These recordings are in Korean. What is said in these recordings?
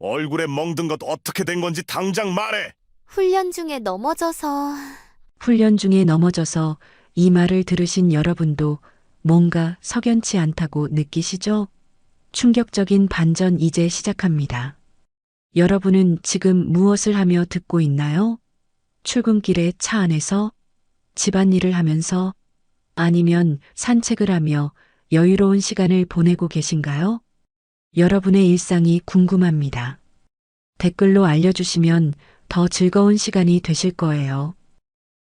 얼굴에 멍든 것 어떻게 된 건지 당장 말해. 훈련 중에 넘어져서. 훈련 중에 넘어져서 이 말을 들으신 여러분도 뭔가 석연치 않다고 느끼시죠? 충격적인 반전 이제 시작합니다. 여러분은 지금 무엇을 하며 듣고 있나요? 출근길에 차 안에서, 집안일을 하면서, 아니면 산책을 하며 여유로운 시간을 보내고 계신가요? 여러분의 일상이 궁금합니다. 댓글로 알려주시면 더 즐거운 시간이 되실 거예요.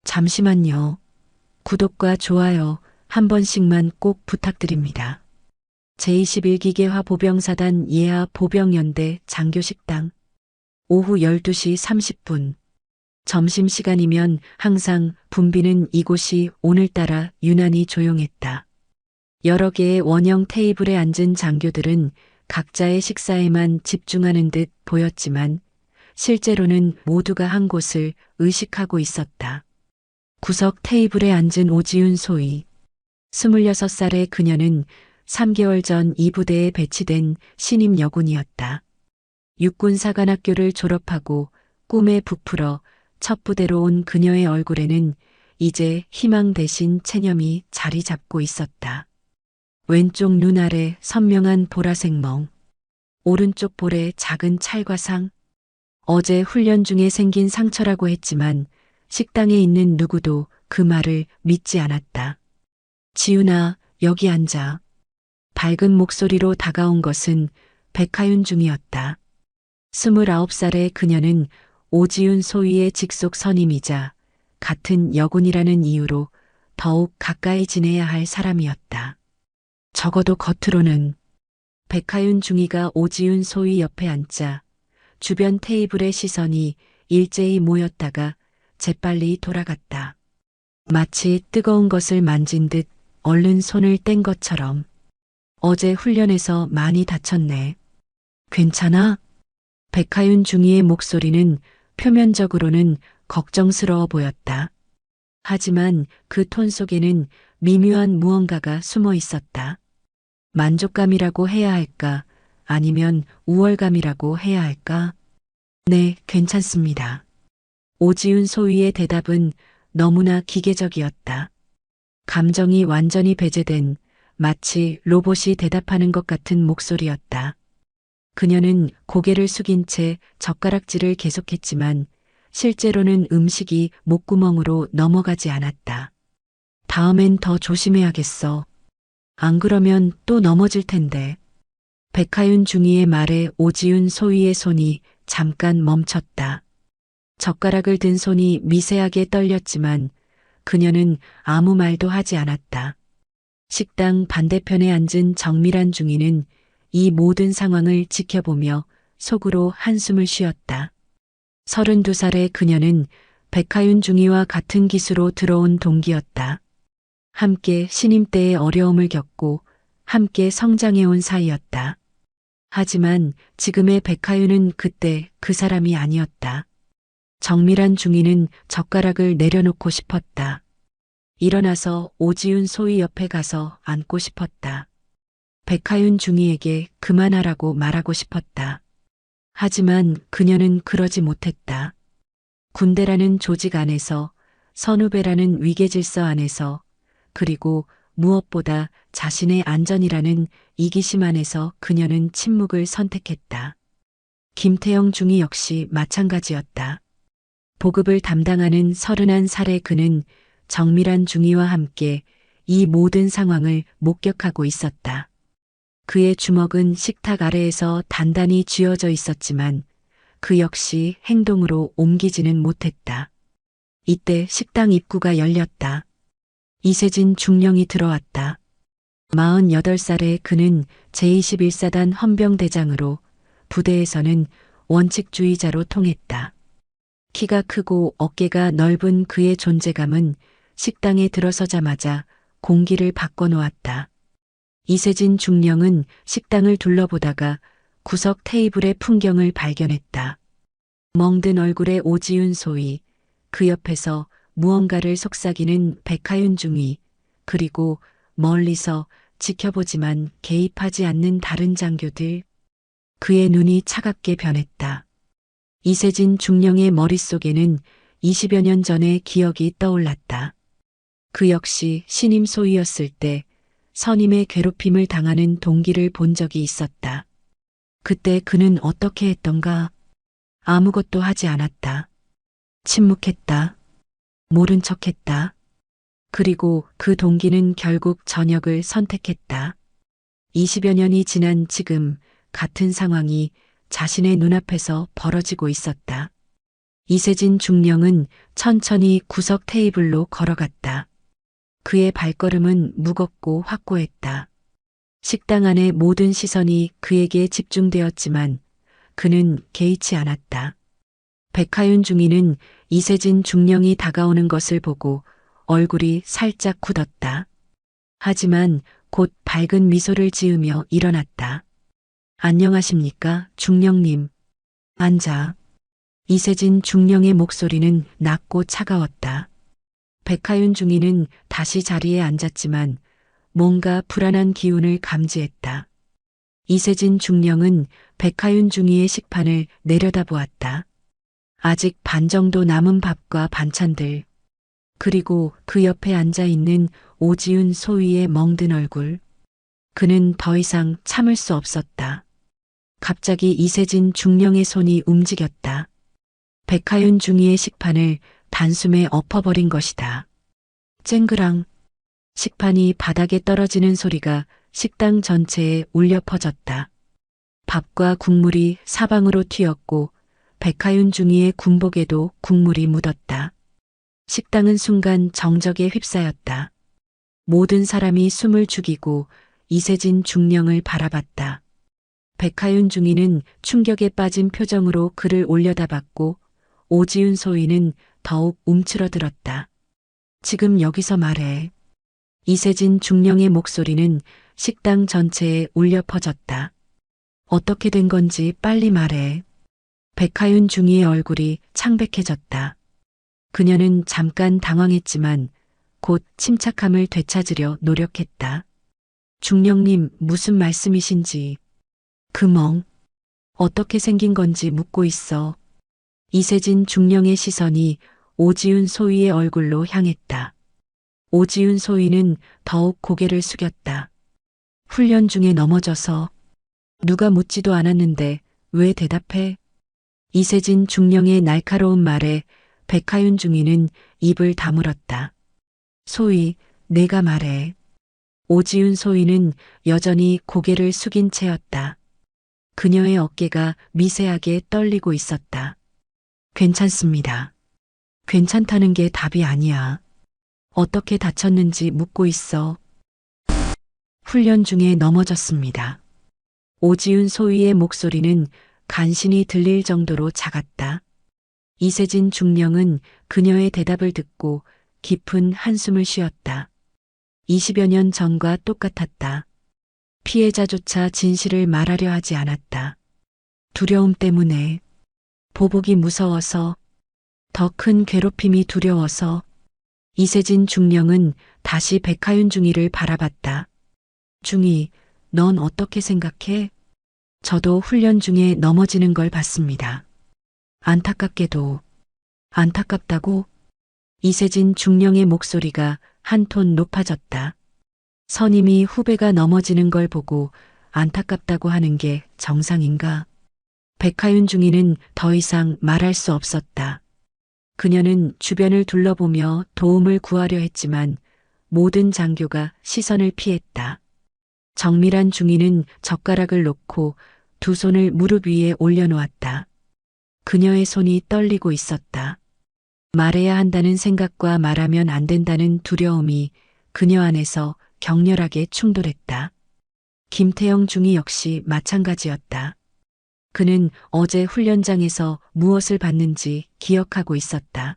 잠시만요. 구독과 좋아요 한 번씩만 꼭 부탁드립니다. 제21기계화 보병사단 예하 보병연대 장교식당. 오후 12시 30분. 점심시간이면 항상 붐비는 이곳이 오늘따라 유난히 조용했다. 여러 개의 원형 테이블에 앉은 장교들은 각자의 식사에만 집중하는 듯 보였지만 실제로는 모두가 한 곳을 의식하고 있었다. 구석 테이블에 앉은 오지윤 소위. 26살의 그녀는 3개월 전 이 부대에 배치된 신임 여군이었다. 육군사관학교를 졸업하고 꿈에 부풀어 첫 부대로 온 그녀의 얼굴에는 이제 희망 대신 체념이 자리 잡고 있었다. 왼쪽 눈 아래 선명한 보라색 멍. 오른쪽 볼에 작은 찰과상. 어제 훈련 중에 생긴 상처라고 했지만 식당에 있는 누구도 그 말을 믿지 않았다. 지훈아, 여기 앉아. 밝은 목소리로 다가온 것은 백하윤 중이었다. 29살의 그녀는 오지윤 소위의 직속 선임이자 같은 여군이라는 이유로 더욱 가까이 지내야 할 사람이었다. 적어도 겉으로는. 백하윤 중이가 오지윤 소위 옆에 앉자 주변 테이블의 시선이 일제히 모였다가 재빨리 돌아갔다. 마치 뜨거운 것을 만진 듯 얼른 손을 뗀 것처럼. 어제 훈련에서 많이 다쳤네. 괜찮아? 백하윤 중위의 목소리는 표면적으로는 걱정스러워 보였다. 하지만 그 톤 속에는 미묘한 무언가가 숨어 있었다. 만족감이라고 해야 할까? 아니면 우월감이라고 해야 할까? 네, 괜찮습니다. 오지윤 소위의 대답은 너무나 기계적이었다. 감정이 완전히 배제된 마치 로봇이 대답하는 것 같은 목소리였다. 그녀는 고개를 숙인 채 젓가락질을 계속했지만 실제로는 음식이 목구멍으로 넘어가지 않았다. 다음엔 더 조심해야겠어. 안 그러면 또 넘어질 텐데. 백하윤 중위의 말에 오지윤 소위의 손이 잠깐 멈췄다. 젓가락을 든 손이 미세하게 떨렸지만 그녀는 아무 말도 하지 않았다. 식당 반대편에 앉은 정밀한 중위는 이 모든 상황을 지켜보며 속으로 한숨을 쉬었다. 32살의 그녀는 백하윤 중위와 같은 기수로 들어온 동기였다. 함께 신임 때의 어려움을 겪고 함께 성장해온 사이였다. 하지만 지금의 백하윤은 그때 그 사람이 아니었다. 정밀한 중위는 젓가락을 내려놓고 싶었다. 일어나서 오지윤 소위 옆에 가서 앉고 싶었다. 백하윤 중위에게 그만하라고 말하고 싶었다. 하지만 그녀는 그러지 못했다. 군대라는 조직 안에서, 선후배라는 위계질서 안에서, 그리고 무엇보다 자신의 안전이라는 이기심 안에서 그녀는 침묵을 선택했다. 김태영 중위 역시 마찬가지였다. 보급을 담당하는 31살의 그는 정밀한 중위와 함께 이 모든 상황을 목격하고 있었다. 그의 주먹은 식탁 아래에서 단단히 쥐어져 있었지만 그 역시 행동으로 옮기지는 못했다. 이때 식당 입구가 열렸다. 이세진 중령이 들어왔다. 48살의 그는 제21사단 헌병대장으로 부대에서는 원칙주의자로 통했다. 키가 크고 어깨가 넓은 그의 존재감은 식당에 들어서자마자 공기를 바꿔놓았다. 이세진 중령은 식당을 둘러보다가 구석 테이블의 풍경을 발견했다. 멍든 얼굴의 오지윤 소위, 그 옆에서 무언가를 속삭이는 백하윤 중위, 그리고 멀리서 지켜보지만 개입하지 않는 다른 장교들. 그의 눈이 차갑게 변했다. 이세진 중령의 머릿속에는 20여 년 전의 기억이 떠올랐다. 그 역시 신임 소위였을 때 선임의 괴롭힘을 당하는 동기를 본 적이 있었다. 그때 그는 어떻게 했던가? 아무것도 하지 않았다. 침묵했다. 모른 척했다. 그리고 그 동기는 결국 전역을 선택했다. 20여 년이 지난 지금 같은 상황이 자신의 눈앞에서 벌어지고 있었다. 이세진 중령은 천천히 구석 테이블로 걸어갔다. 그의 발걸음은 무겁고 확고했다. 식당 안의 모든 시선이 그에게 집중되었지만 그는 개의치 않았다. 백하윤 중위는 이세진 중령이 다가오는 것을 보고 얼굴이 살짝 굳었다. 하지만 곧 밝은 미소를 지으며 일어났다. 안녕하십니까, 중령님. 앉아. 이세진 중령의 목소리는 낮고 차가웠다. 백하윤 중위는 다시 자리에 앉았지만 뭔가 불안한 기운을 감지했다. 이세진 중령은 백하윤 중위의 식판을 내려다보았다. 아직 반 정도 남은 밥과 반찬들, 그리고 그 옆에 앉아있는 오지훈 소위의 멍든 얼굴. 그는 더 이상 참을 수 없었다. 갑자기 이세진 중령의 손이 움직였다. 백하윤 중위의 식판을 단숨에 엎어버린 것이다. 쨍그랑. 식판이 바닥에 떨어지는 소리가 식당 전체에 울려 퍼졌다. 밥과 국물이 사방으로 튀었고 백하윤 중위의 군복에도 국물이 묻었다. 식당은 순간 정적에 휩싸였다. 모든 사람이 숨을 죽이고 이세진 중령을 바라봤다. 백하윤 중위는 충격에 빠진 표정으로 그를 올려다봤고 오지훈 소위는 더욱 움츠러들었다. 지금 여기서 말해. 이세진 중령의 목소리는 식당 전체에 울려 퍼졌다. 어떻게 된 건지 빨리 말해. 백하윤 중위의 얼굴이 창백해졌다. 그녀는 잠깐 당황했지만 곧 침착함을 되찾으려 노력했다. 중령님, 무슨 말씀이신지. 그 멍. 어떻게 생긴 건지 묻고 있어. 이세진 중령의 시선이 오지훈 소위의 얼굴로 향했다. 오지훈 소위는 더욱 고개를 숙였다. 훈련 중에 넘어져서. 누가 묻지도 않았는데 왜 대답해? 이세진 중령의 날카로운 말에 백하윤 중위는 입을 다물었다. 소위, 내가 말해. 오지훈 소위는 여전히 고개를 숙인 채였다. 그녀의 어깨가 미세하게 떨리고 있었다. 괜찮습니다. 괜찮다는 게 답이 아니야. 어떻게 다쳤는지 묻고 있어. 훈련 중에 넘어졌습니다. 오지훈 소위의 목소리는 간신히 들릴 정도로 작았다. 이세진 중령은 그녀의 대답을 듣고 깊은 한숨을 쉬었다. 20여 년 전과 똑같았다. 피해자조차 진실을 말하려 하지 않았다. 두려움 때문에, 보복이 무서워서, 더 큰 괴롭힘이 두려워서. 이세진 중령은 다시 백하윤 중위를 바라봤다. 중위, 넌 어떻게 생각해? 저도 훈련 중에 넘어지는 걸 봤습니다. 안타깝게도. 안타깝다고? 이세진 중령의 목소리가 한 톤 높아졌다. 선임이 후배가 넘어지는 걸 보고 안타깝다고 하는 게 정상인가? 백하윤 중위는 더 이상 말할 수 없었다. 그녀는 주변을 둘러보며 도움을 구하려 했지만 모든 장교가 시선을 피했다. 정밀한 중위는 젓가락을 놓고 두 손을 무릎 위에 올려놓았다. 그녀의 손이 떨리고 있었다. 말해야 한다는 생각과 말하면 안 된다는 두려움이 그녀 안에서 격렬하게 충돌했다. 김태영 중위 역시 마찬가지였다. 그는 어제 훈련장에서 무엇을 봤는지 기억하고 있었다.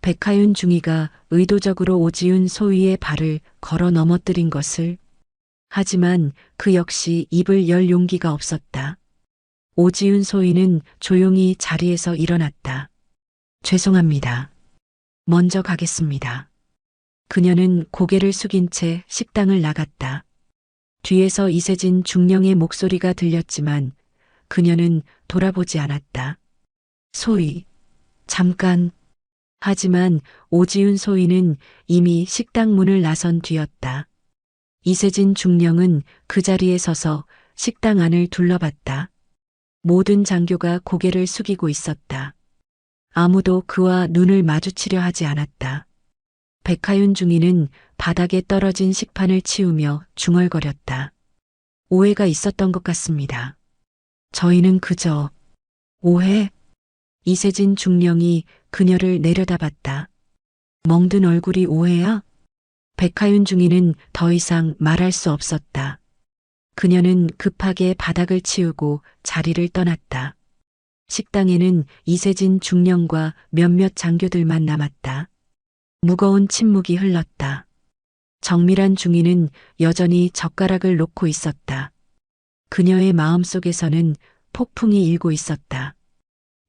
백하윤 중위가 의도적으로 오지훈 소위의 발을 걸어 넘어뜨린 것을. 하지만 그 역시 입을 열 용기가 없었다. 오지훈 소위는 조용히 자리에서 일어났다. 죄송합니다. 먼저 가겠습니다. 그녀는 고개를 숙인 채 식당을 나갔다. 뒤에서 이세진 중령의 목소리가 들렸지만 그녀는 돌아보지 않았다. 소희, 잠깐. 하지만 오지윤 소희는 이미 식당 문을 나선 뒤였다. 이세진 중령은 그 자리에 서서 식당 안을 둘러봤다. 모든 장교가 고개를 숙이고 있었다. 아무도 그와 눈을 마주치려 하지 않았다. 백하윤 중위는 바닥에 떨어진 식판을 치우며 중얼거렸다. 오해가 있었던 것 같습니다. 저희는 그저 오해? 이세진 중령이 그녀를 내려다봤다. 멍든 얼굴이 오해야? 백하윤 중위는 더 이상 말할 수 없었다. 그녀는 급하게 바닥을 치우고 자리를 떠났다. 식당에는 이세진 중령과 몇몇 장교들만 남았다. 무거운 침묵이 흘렀다. 정밀한 중위는 여전히 젓가락을 놓고 있었다. 그녀의 마음속에서는 폭풍이 일고 있었다.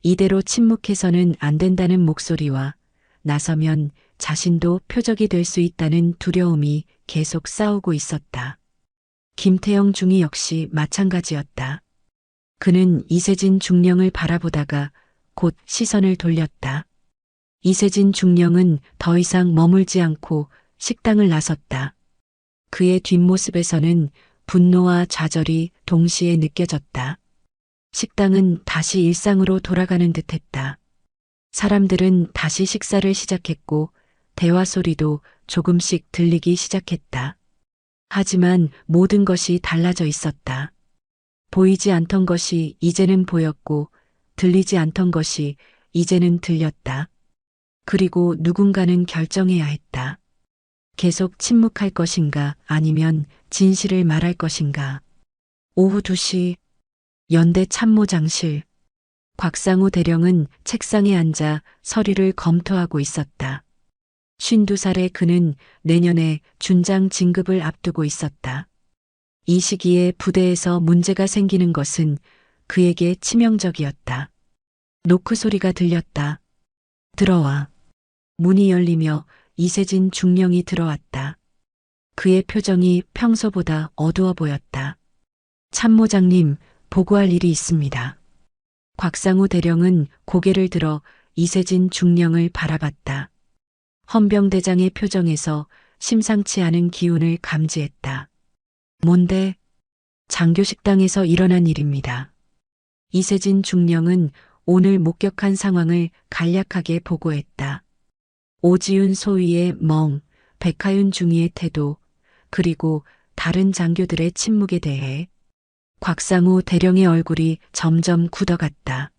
이대로 침묵해서는 안 된다는 목소리와 나서면 자신도 표적이 될 수 있다는 두려움이 계속 싸우고 있었다. 김태영 중위 역시 마찬가지였다. 그는 이세진 중령을 바라보다가 곧 시선을 돌렸다. 이세진 중령은 더 이상 머물지 않고 식당을 나섰다. 그의 뒷모습에서는 분노와 좌절이 동시에 느껴졌다. 식당은 다시 일상으로 돌아가는 듯했다. 사람들은 다시 식사를 시작했고 대화 소리도 조금씩 들리기 시작했다. 하지만 모든 것이 달라져 있었다. 보이지 않던 것이 이제는 보였고 들리지 않던 것이 이제는 들렸다. 그리고 누군가는 결정해야 했다. 계속 침묵할 것인가 아니면 진실을 말할 것인가. 오후 2시 연대 참모장실. 곽상우 대령은 책상에 앉아 서류를 검토하고 있었다. 52살의 그는 내년에 준장 진급을 앞두고 있었다. 이 시기에 부대에서 문제가 생기는 것은 그에게 치명적이었다. 노크 소리가 들렸다. 들어와. 문이 열리며 이세진 중령이 들어왔다. 그의 표정이 평소보다 어두워 보였다. 참모장님, 보고할 일이 있습니다. 곽상우 대령은 고개를 들어 이세진 중령을 바라봤다. 헌병대장의 표정에서 심상치 않은 기운을 감지했다. 뭔데? 장교식당에서 일어난 일입니다. 이세진 중령은 오늘 목격한 상황을 간략하게 보고했다. 오지윤 소위의 멍, 백하윤 중위의 태도, 그리고 다른 장교들의 침묵에 대해 곽상우 대령의 얼굴이 점점 굳어갔다.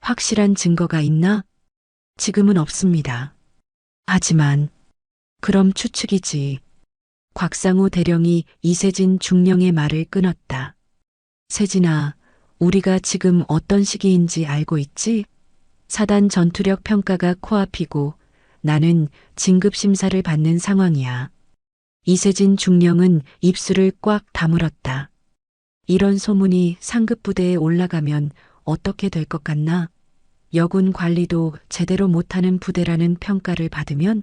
확실한 증거가 있나? 지금은 없습니다. 하지만 그럼 추측이지. 곽상우 대령이 이세진 중령의 말을 끊었다. 세진아, 우리가 지금 어떤 시기인지 알고 있지? 사단 전투력 평가가 코앞이고 나는 진급 심사를 받는 상황이야. 이세진 중령은 입술을 꽉 다물었다. 이런 소문이 상급 부대에 올라가면 어떻게 될 것 같나? 여군 관리도 제대로 못하는 부대라는 평가를 받으면?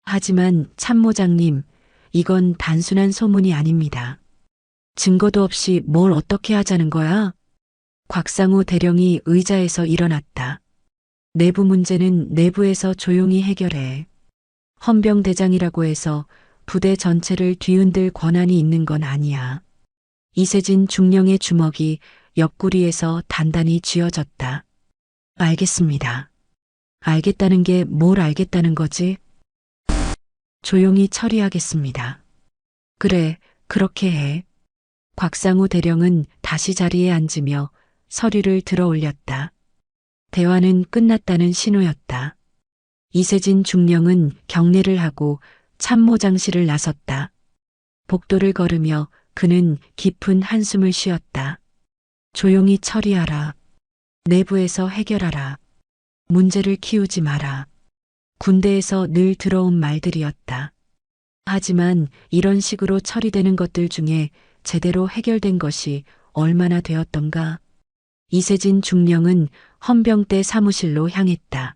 하지만 참모장님, 이건 단순한 소문이 아닙니다. 증거도 없이 뭘 어떻게 하자는 거야? 곽상우 대령이 의자에서 일어났다. 내부 문제는 내부에서 조용히 해결해. 헌병대장이라고 해서 부대 전체를 뒤흔들 권한이 있는 건 아니야. 이세진 중령의 주먹이 옆구리에서 단단히 쥐어졌다. 알겠습니다. 알겠다는 게 뭘 알겠다는 거지? 조용히 처리하겠습니다. 그래, 그렇게 해. 곽상우 대령은 다시 자리에 앉으며 서류를 들어 올렸다. 대화는 끝났다는 신호였다. 이세진 중령은 경례를 하고 참모장실을 나섰다. 복도를 걸으며 그는 깊은 한숨을 쉬었다. 조용히 처리하라. 내부에서 해결하라. 문제를 키우지 마라. 군대에서 늘 들어온 말들이었다. 하지만 이런 식으로 처리되는 것들 중에 제대로 해결된 것이 얼마나 되었던가. 이세진 중령은 헌병대 사무실로 향했다.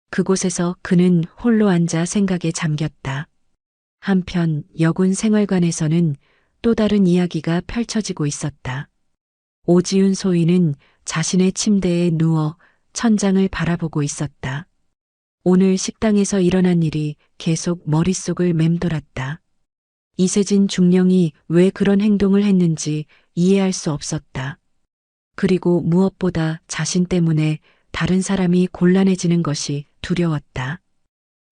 그곳에서 그는 홀로 앉아 생각에 잠겼다. 한편 여군 생활관에서는 또 다른 이야기가 펼쳐지고 있었다. 오지윤 소위는 자신의 침대에 누워 천장을 바라보고 있었다. 오늘 식당에서 일어난 일이 계속 머릿속을 맴돌았다. 이세진 중령이 왜 그런 행동을 했는지 이해할 수 없었다. 그리고 무엇보다 자신 때문에 다른 사람이 곤란해지는 것이 두려웠다.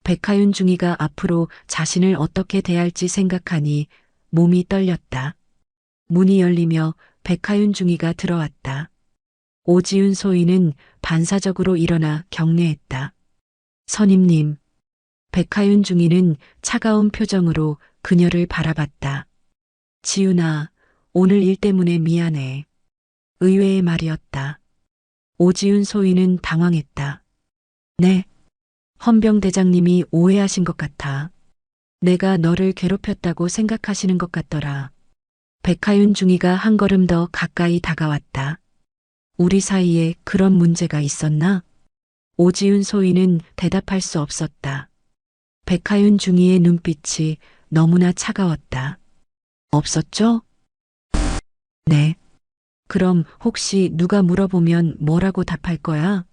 백하윤 중이가 앞으로 자신을 어떻게 대할지 생각하니 몸이 떨렸다. 문이 열리며 백하윤 중이가 들어왔다. 오지윤 소위는 반사적으로 일어나 경례했다. 선임님. 백하윤 중이는 차가운 표정으로 그녀를 바라봤다. 지윤아, 오늘 일 때문에 미안해. 의외의 말이었다. 오지윤 소위는 당황했다. 네. 헌병대장님이 오해하신 것 같아. 내가 너를 괴롭혔다고 생각하시는 것 같더라. 백하윤 중이가 한 걸음 더 가까이 다가왔다. 우리 사이에 그런 문제가 있었나? 오지윤 소위는 대답할 수 없었다. 백하윤 중이의 눈빛이 너무나 차가웠다. 없었죠? 네. 그럼 혹시 누가 물어보면 뭐라고 답할 거야?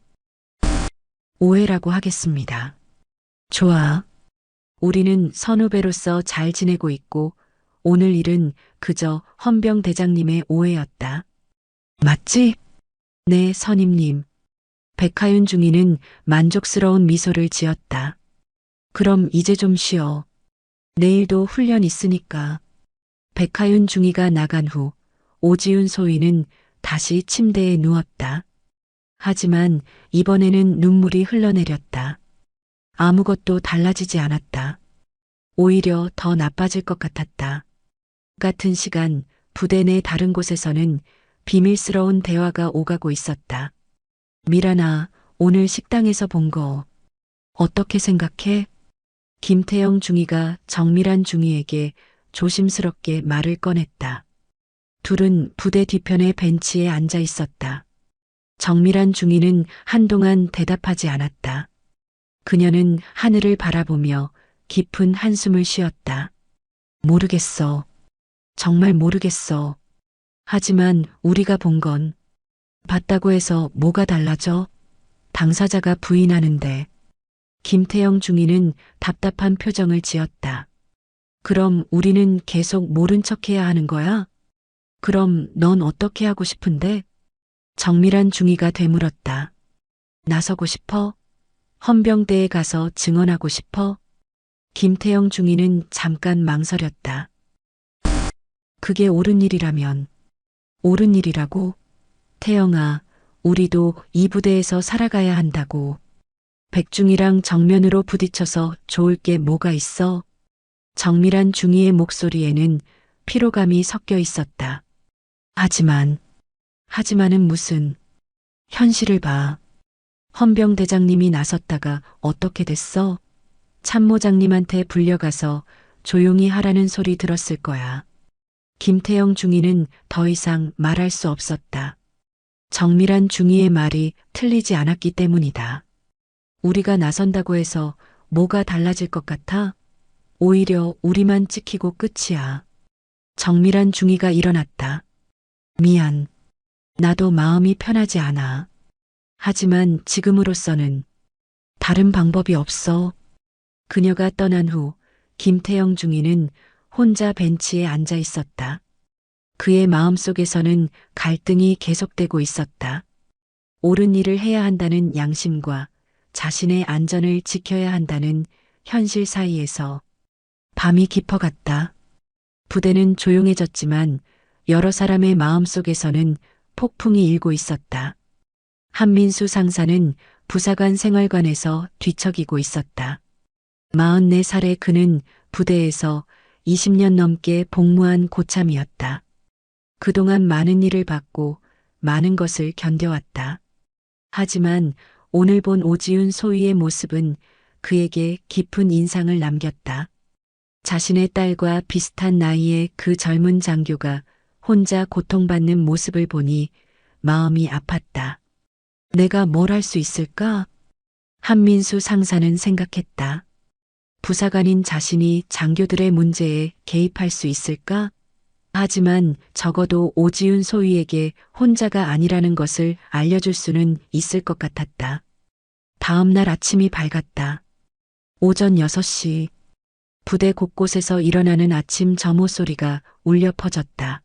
오해라고 하겠습니다. 좋아. 우리는 선후배로서 잘 지내고 있고 오늘 일은 그저 헌병대장님의 오해였다. 맞지? 네, 선임님. 백하윤 중이는 만족스러운 미소를 지었다. 그럼 이제 좀 쉬어. 내일도 훈련 있으니까. 백하윤 중이가 나간 후 오지윤 소위는 다시 침대에 누웠다. 하지만 이번에는 눈물이 흘러내렸다. 아무것도 달라지지 않았다. 오히려 더 나빠질 것 같았다. 같은 시간 부대 내 다른 곳에서는 비밀스러운 대화가 오가고 있었다. 미란아, 오늘 식당에서 본 거 어떻게 생각해? 김태영 중위가 정밀한 중위에게 조심스럽게 말을 꺼냈다. 둘은 부대 뒤편의 벤치에 앉아 있었다. 정밀한 중위는 한동안 대답하지 않았다. 그녀는 하늘을 바라보며 깊은 한숨을 쉬었다. 모르겠어. 정말 모르겠어. 하지만 우리가 본 건 봤다고 해서 뭐가 달라져? 당사자가 부인하는데. 김태영 중위는 답답한 표정을 지었다. 그럼 우리는 계속 모른 척해야 하는 거야? 그럼 넌 어떻게 하고 싶은데? 정밀한 중위가 되물었다. 나서고 싶어? 헌병대에 가서 증언하고 싶어? 김태영 중위는 잠깐 망설였다. 그게 옳은 일이라면. 옳은 일이라고? 태영아, 우리도 이 부대에서 살아가야 한다고. 백중이랑 정면으로 부딪혀서 좋을 게 뭐가 있어? 정밀한 중위의 목소리에는 피로감이 섞여 있었다. 하지만은 무슨. 현실을 봐. 헌병대장님이 나섰다가 어떻게 됐어? 참모장님한테 불려가서 조용히 하라는 소리 들었을 거야. 김태영 중위는 더 이상 말할 수 없었다. 정밀한 중위의 말이 틀리지 않았기 때문이다. 우리가 나선다고 해서 뭐가 달라질 것 같아? 오히려 우리만 찍히고 끝이야. 정밀한 중위가 일어났다. 미안. 나도 마음이 편하지 않아. 하지만 지금으로서는 다른 방법이 없어. 그녀가 떠난 후 김태영 중위는 혼자 벤치에 앉아 있었다. 그의 마음속에서는 갈등이 계속되고 있었다. 옳은 일을 해야 한다는 양심과 자신의 안전을 지켜야 한다는 현실 사이에서 밤이 깊어갔다. 부대는 조용해졌지만 여러 사람의 마음속에서는 폭풍이 일고 있었다. 한민수 상사는 부사관 생활관에서 뒤척이고 있었다. 44살의 그는 부대에서 20년 넘게 복무한 고참이었다. 그동안 많은 일을 받고 많은 것을 견뎌왔다. 하지만 오늘 본 오지윤 소위의 모습은 그에게 깊은 인상을 남겼다. 자신의 딸과 비슷한 나이의 그 젊은 장교가 혼자 고통받는 모습을 보니 마음이 아팠다. 내가 뭘 할 수 있을까? 한민수 상사는 생각했다. 부사관인 자신이 장교들의 문제에 개입할 수 있을까? 하지만 적어도 오지윤 소위에게 혼자가 아니라는 것을 알려줄 수는 있을 것 같았다. 다음 날 아침이 밝았다. 오전 6시. 부대 곳곳에서 일어나는 아침 점호 소리가 울려 퍼졌다.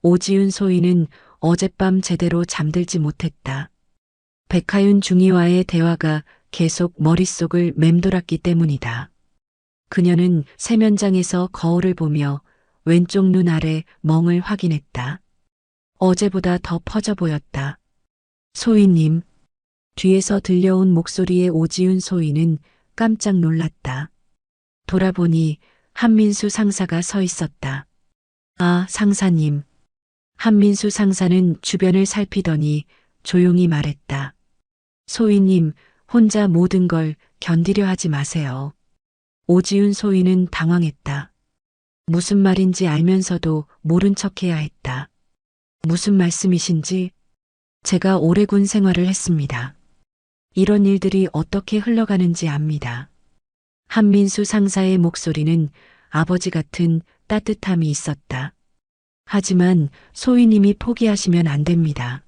오지윤 소위는 어젯밤 제대로 잠들지 못했다. 백하윤 중위와의 대화가 계속 머릿속을 맴돌았기 때문이다. 그녀는 세면장에서 거울을 보며 왼쪽 눈 아래 멍을 확인했다. 어제보다 더 퍼져 보였다. 소위님. 뒤에서 들려온 목소리의 오지윤 소위는 깜짝 놀랐다. 돌아보니 한민수 상사가 서 있었다. 아, 상사님. 한민수 상사는 주변을 살피더니 조용히 말했다. 소위님, 혼자 모든 걸 견디려 하지 마세요. 오지윤 소위는 당황했다. 무슨 말인지 알면서도 모른 척해야 했다. 무슨 말씀이신지? 제가 오래 군 생활을 했습니다. 이런 일들이 어떻게 흘러가는지 압니다. 한민수 상사의 목소리는 아버지 같은 따뜻함이 있었다. 하지만 소위님이 포기하시면 안 됩니다.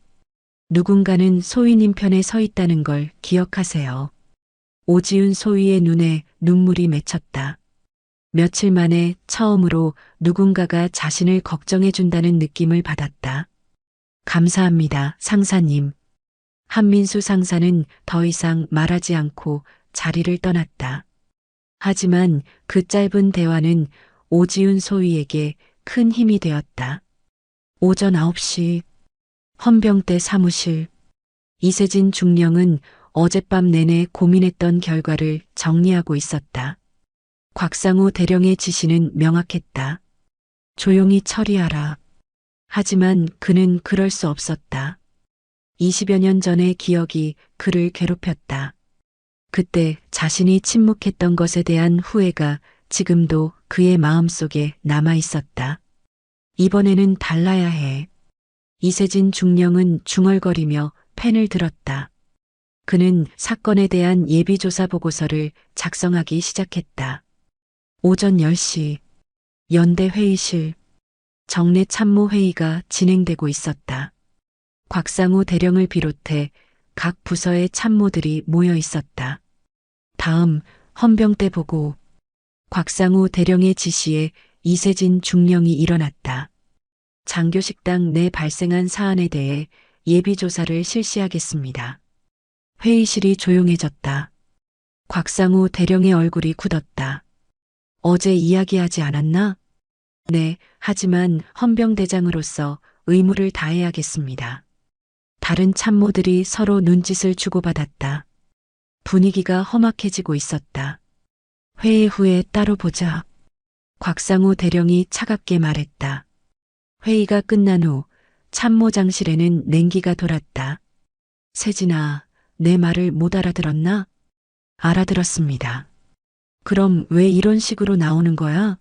누군가는 소위님 편에 서 있다는 걸 기억하세요. 오지윤 소위의 눈에 눈물이 맺혔다. 며칠 만에 처음으로 누군가가 자신을 걱정해준다는 느낌을 받았다. 감사합니다, 상사님. 한민수 상사는 더 이상 말하지 않고 자리를 떠났다. 하지만 그 짧은 대화는 오지윤 소위에게 큰 힘이 되었다. 오전 9시 헌병대 사무실. 이세진 중령은 어젯밤 내내 고민했던 결과를 정리하고 있었다. 곽상우 대령의 지시는 명확했다. 조용히 처리하라. 하지만 그는 그럴 수 없었다. 20여 년 전의 기억이 그를 괴롭혔다. 그때 자신이 침묵했던 것에 대한 후회가 지금도 그의 마음속에 남아 있었다. 이번에는 달라야 해. 이세진 중령은 중얼거리며 펜을 들었다. 그는 사건에 대한 예비조사 보고서를 작성하기 시작했다. 오전 10시 연대 회의실. 정례 참모 회의가 진행되고 있었다. 곽상우 대령을 비롯해 각 부서의 참모들이 모여 있었다. 다음 헌병대 보고. 곽상우 대령의 지시에 이세진 중령이 일어났다. 장교식당 내 발생한 사안에 대해 예비조사를 실시하겠습니다. 회의실이 조용해졌다. 곽상우 대령의 얼굴이 굳었다. 어제 이야기하지 않았나? 네, 하지만 헌병대장으로서 의무를 다해야겠습니다. 다른 참모들이 서로 눈짓을 주고받았다. 분위기가 험악해지고 있었다. 회의 후에 따로 보자. 곽상우 대령이 차갑게 말했다. 회의가 끝난 후 참모장실에는 냉기가 돌았다. 세진아, 내 말을 못 알아들었나? 알아들었습니다. 그럼 왜 이런 식으로 나오는 거야?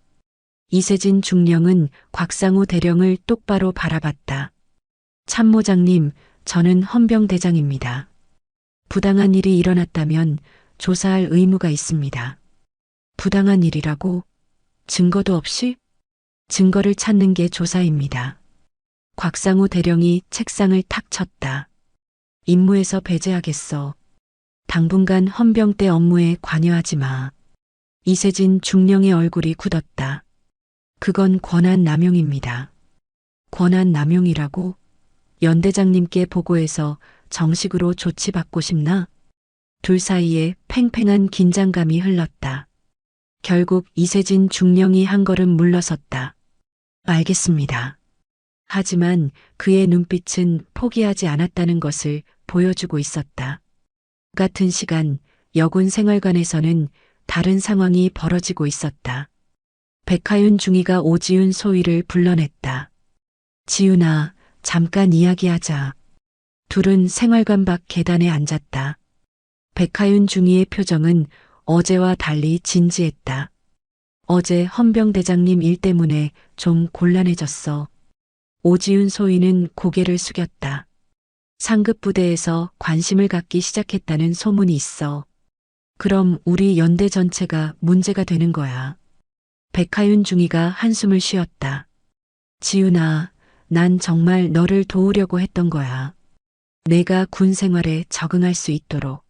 이세진 중령은 곽상우 대령을 똑바로 바라봤다. 참모장님, 저는 헌병대장입니다. 부당한 일이 일어났다면 조사할 의무가 있습니다. 부당한 일이라고? 증거도 없이? 증거를 찾는 게 조사입니다. 곽상우 대령이 책상을 탁 쳤다. 임무에서 배제하겠어. 당분간 헌병대 업무에 관여하지 마. 이세진 중령의 얼굴이 굳었다. 그건 권한 남용입니다. 권한 남용이라고? 연대장님께 보고해서 정식으로 조치받고 싶나? 둘 사이에 팽팽한 긴장감이 흘렀다. 결국 이세진 중령이 한 걸음 물러섰다. 알겠습니다. 하지만 그의 눈빛은 포기하지 않았다는 것을 보여주고 있었다. 같은 시간 여군 생활관에서는 다른 상황이 벌어지고 있었다. 백하윤 중위가 오지윤 소위를 불러냈다. 지윤아, 잠깐 이야기하자. 둘은 생활관 밖 계단에 앉았다. 백하윤 중위의 표정은 어제와 달리 진지했다. 어제 헌병대장님 일 때문에 좀 곤란해졌어. 오지윤 소위는 고개를 숙였다. 상급 부대에서 관심을 갖기 시작했다는 소문이 있어. 그럼 우리 연대 전체가 문제가 되는 거야. 백하윤 중위가 한숨을 쉬었다. 지훈아, 난 정말 너를 도우려고 했던 거야. 내가 군 생활에 적응할 수 있도록.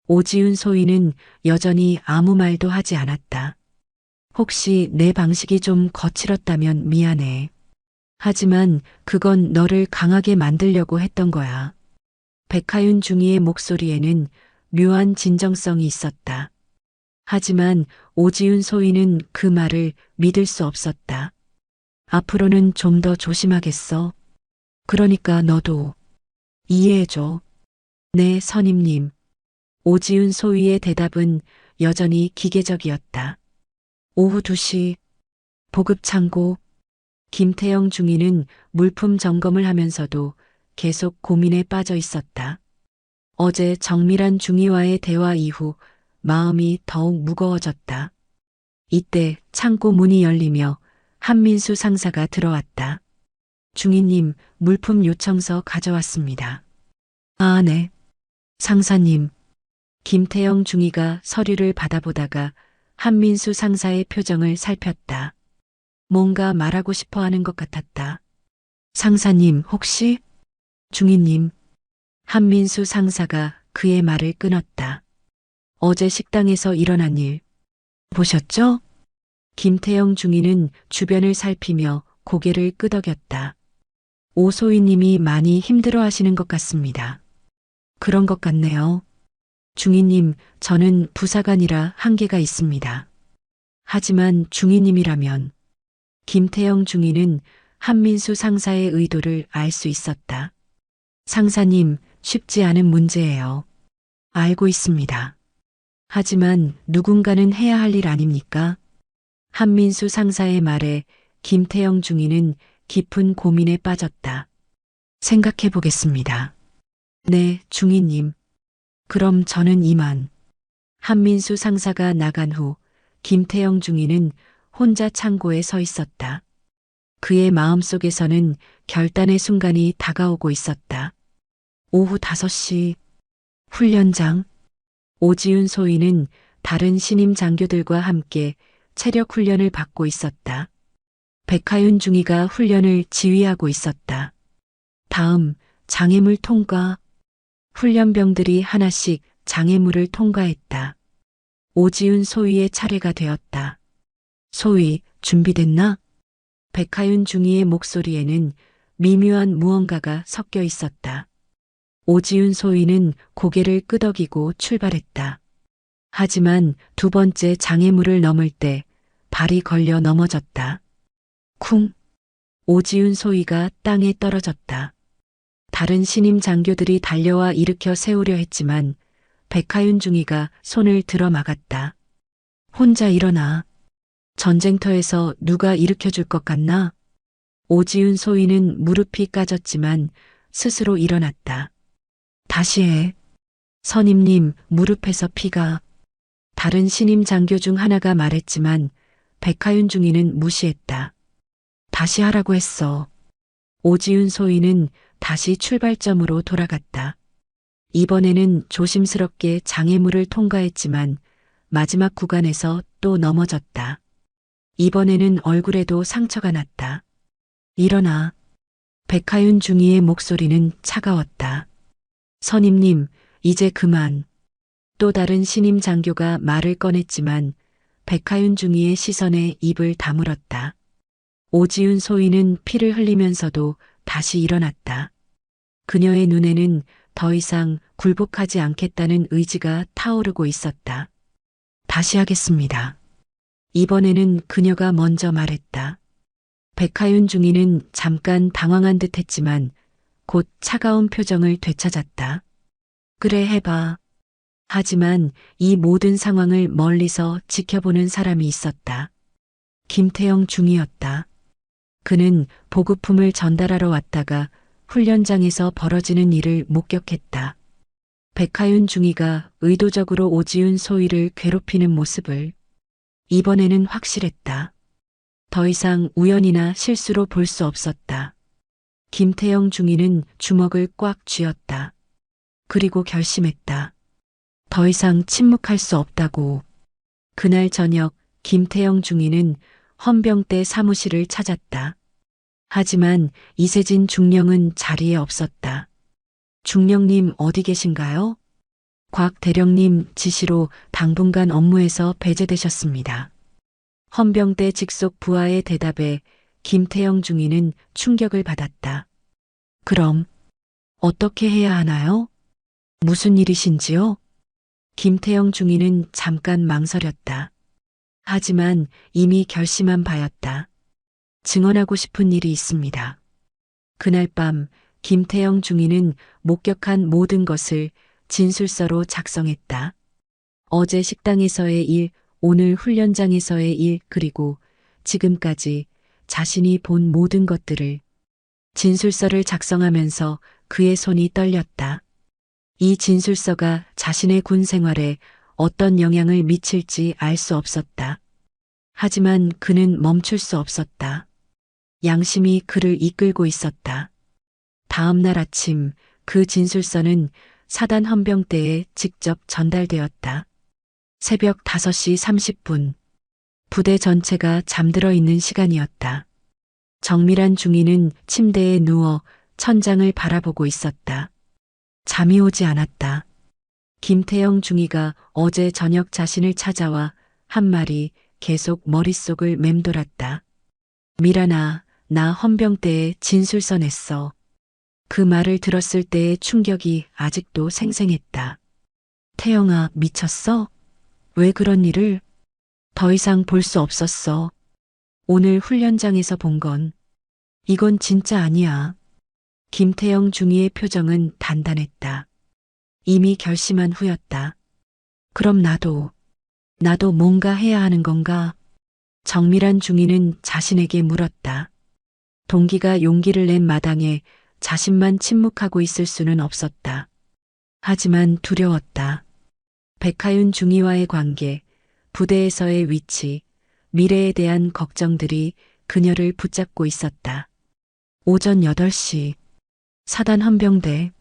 오지훈 소위는 여전히 아무 말도 하지 않았다. 혹시 내 방식이 좀 거칠었다면 미안해. 하지만 그건 너를 강하게 만들려고 했던 거야. 백하윤 중위의 목소리에는 묘한 진정성이 있었다. 하지만 오지훈 소위는 그 말을 믿을 수 없었다. 앞으로는 좀 더 조심하겠어. 그러니까 너도 이해해줘. 네, 선임님. 오지훈 소위의 대답은 여전히 기계적이었다. 오후 2시 보급창고. 김태영 중위는 물품 점검을 하면서도 계속 고민에 빠져 있었다. 어제 정밀한 중위와의 대화 이후 마음이 더욱 무거워졌다. 이때 창고 문이 열리며 한민수 상사가 들어왔다. 중위님, 물품 요청서 가져왔습니다. 아, 네. 상사님. 김태영 중위가 서류를 받아보다가 한민수 상사의 표정을 살폈다. 뭔가 말하고 싶어 하는 것 같았다. 상사님, 혹시? 중위님. 한민수 상사가 그의 말을 끊었다. 어제 식당에서 일어난 일 보셨죠? 김태영 중위는 주변을 살피며 고개를 끄덕였다. 오소희님이 많이 힘들어 하시는 것 같습니다. 그런 것 같네요. 중위님, 저는 부사관이라 한계가 있습니다. 하지만 중위님이라면 김태영 중위는 한민수 상사의 의도를 알 수 있었다. 상사님, 쉽지 않은 문제예요. 알고 있습니다. 하지만 누군가는 해야 할 일 아닙니까? 한민수 상사의 말에 김태영 중위는 깊은 고민에 빠졌다. 생각해 보겠습니다. 네, 중위님. 그럼 저는 이만. 한민수 상사가 나간 후 김태영 중위는 혼자 창고에 서 있었다. 그의 마음속에서는 결단의 순간이 다가오고 있었다. 오후 5시 훈련장. 오지훈 소위는 다른 신임 장교들과 함께 체력 훈련을 받고 있었다. 백하윤 중위가 훈련을 지휘하고 있었다. 다음, 장애물 통과. 훈련병들이 하나씩 장애물을 통과했다. 오지훈 소위의 차례가 되었다. 소위, 준비됐나? 백하윤 중위의 목소리에는 미묘한 무언가가 섞여 있었다. 오지훈 소위는 고개를 끄덕이고 출발했다. 하지만 두 번째 장애물을 넘을 때 발이 걸려 넘어졌다. 쿵! 오지훈 소위가 땅에 떨어졌다. 다른 신임 장교들이 달려와 일으켜 세우려 했지만 백하윤 중위가 손을 들어 막았다. 혼자 일어나. 전쟁터에서 누가 일으켜 줄 것 같나? 오지훈 소위는 무릎이 까졌지만 스스로 일어났다. 다시 해. 선임님, 무릎에서 피가. 다른 신임 장교 중 하나가 말했지만 백하윤 중위는 무시했다. 다시 하라고 했어. 오지훈 소위는 다시 출발점으로 돌아갔다. 이번에는 조심스럽게 장애물을 통과했지만 마지막 구간에서 또 넘어졌다. 이번에는 얼굴에도 상처가 났다. 일어나. 백하윤 중위의 목소리는 차가웠다. 선임님, 이제 그만. 또 다른 신임 장교가 말을 꺼냈지만 백하윤 중위의 시선에 입을 다물었다. 오지훈 소위는 피를 흘리면서도 다시 일어났다. 그녀의 눈에는 더 이상 굴복하지 않겠다는 의지가 타오르고 있었다. 다시 하겠습니다. 이번에는 그녀가 먼저 말했다. 백하윤 중위는 잠깐 당황한 듯 했지만 곧 차가운 표정을 되찾았다. 그래, 해봐. 하지만 이 모든 상황을 멀리서 지켜보는 사람이 있었다. 김태영 중위였다. 그는 보급품을 전달하러 왔다가 훈련장에서 벌어지는 일을 목격했다. 백하윤 중위가 의도적으로 오지훈 소위를 괴롭히는 모습을. 이번에는 확실했다. 더 이상 우연이나 실수로 볼 수 없었다. 김태영 중위는 주먹을 꽉 쥐었다. 그리고 결심했다. 더 이상 침묵할 수 없다고. 그날 저녁 김태영 중위는 헌병대 사무실을 찾았다. 하지만 이세진 중령은 자리에 없었다. 중령님 어디 계신가요? 곽 대령님 지시로 당분간 업무에서 배제되셨습니다. 헌병대 직속 부하의 대답에 김태영 중위는 충격을 받았다. 그럼 어떻게 해야 하나요? 무슨 일이신지요? 김태영 중위는 잠깐 망설였다. 하지만 이미 결심한 바였다. 증언하고 싶은 일이 있습니다. 그날 밤 김태영 중위는 목격한 모든 것을 진술서로 작성했다. 어제 식당에서의 일, 오늘 훈련장에서의 일, 그리고 지금까지 자신이 본 모든 것들을. 진술서를 작성하면서 그의 손이 떨렸다. 이 진술서가 자신의 군 생활에 어떤 영향을 미칠지 알 수 없었다. 하지만 그는 멈출 수 없었다. 양심이 그를 이끌고 있었다. 다음 날 아침 그 진술서는 사단 헌병대에 직접 전달되었다. 새벽 5시 30분. 부대 전체가 잠들어 있는 시간이었다. 정밀한 중위는 침대에 누워 천장을 바라보고 있었다. 잠이 오지 않았다. 김태영 중위가 어제 저녁 자신을 찾아와 한 말이 계속 머릿속을 맴돌았다. 미란아, 나 헌병대에 진술서 냈어. 그 말을 들었을 때의 충격이 아직도 생생했다. 태영아, 미쳤어? 왜 그런 일을? 더 이상 볼 수 없었어. 오늘 훈련장에서 본 건. 이건 진짜 아니야. 김태영 중위의 표정은 단단했다. 이미 결심한 후였다. 그럼 나도 뭔가 해야 하는 건가? 정밀한 중위는 자신에게 물었다. 동기가 용기를 낸 마당에 자신만 침묵하고 있을 수는 없었다. 하지만 두려웠다. 백하윤 중위와의 관계, 부대에서의 위치, 미래에 대한 걱정들이 그녀를 붙잡고 있었다. 오전 8시, 사단 헌병대.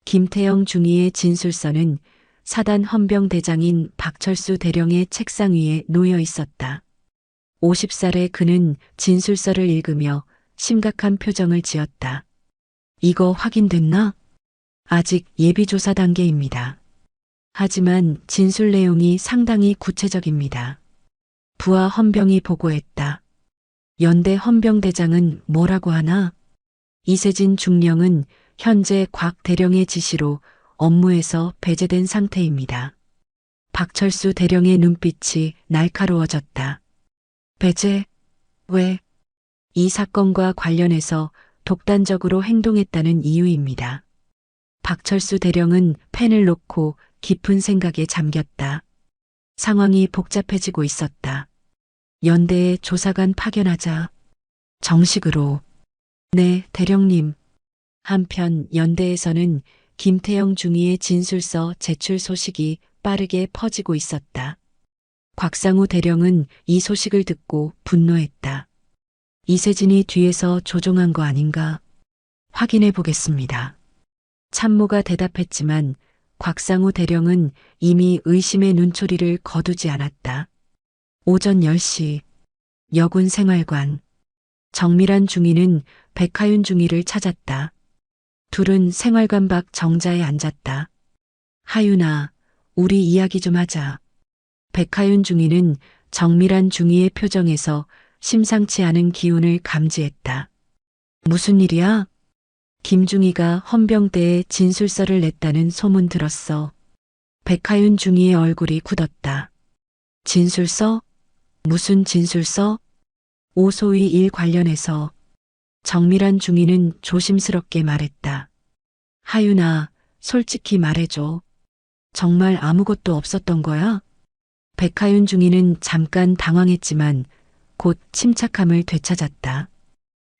김태영 중위의 진술서는 사단 헌병대장인 박철수 대령의 책상 위에 놓여 있었다. 50살의 그는 진술서를 읽으며 심각한 표정을 지었다. 이거 확인됐나? 아직 예비조사 단계입니다. 하지만 진술 내용이 상당히 구체적입니다. 부하 헌병이 보고했다. 연대 헌병대장은 뭐라고 하나? 이세진 중령은 현재 곽 대령의 지시로 업무에서 배제된 상태입니다. 박철수 대령의 눈빛이 날카로워졌다. 배제? 왜? 이 사건과 관련해서 독단적으로 행동했다는 이유입니다. 박철수 대령은 펜을 놓고 깊은 생각에 잠겼다. 상황이 복잡해지고 있었다. 연대에 조사관 파견하자. 정식으로. 네, 대령님. 한편 연대에서는 김태영 중위의 진술서 제출 소식이 빠르게 퍼지고 있었다. 곽상우 대령은 이 소식을 듣고 분노했다. 이세진이 뒤에서 조종한 거 아닌가? 확인해 보겠습니다. 참모가 대답했지만 곽상우 대령은 이미 의심의 눈초리를 거두지 않았다. 오전 10시, 여군 생활관. 정밀한 중위는 백하윤 중위를 찾았다. 둘은 생활관 밖 정자에 앉았다. 하윤아, 우리 이야기 좀 하자. 백하윤 중위는 정밀한 중위의 표정에서 심상치 않은 기운을 감지했다. 무슨 일이야? 김중위가 헌병대에 진술서를 냈다는 소문 들었어. 백하윤 중위의 얼굴이 굳었다. 진술서? 무슨 진술서? 오소위 일 관련해서. 정밀한 중위는 조심스럽게 말했다. 하윤아, 솔직히 말해줘. 정말 아무것도 없었던 거야? 백하윤 중위는 잠깐 당황했지만 곧 침착함을 되찾았다.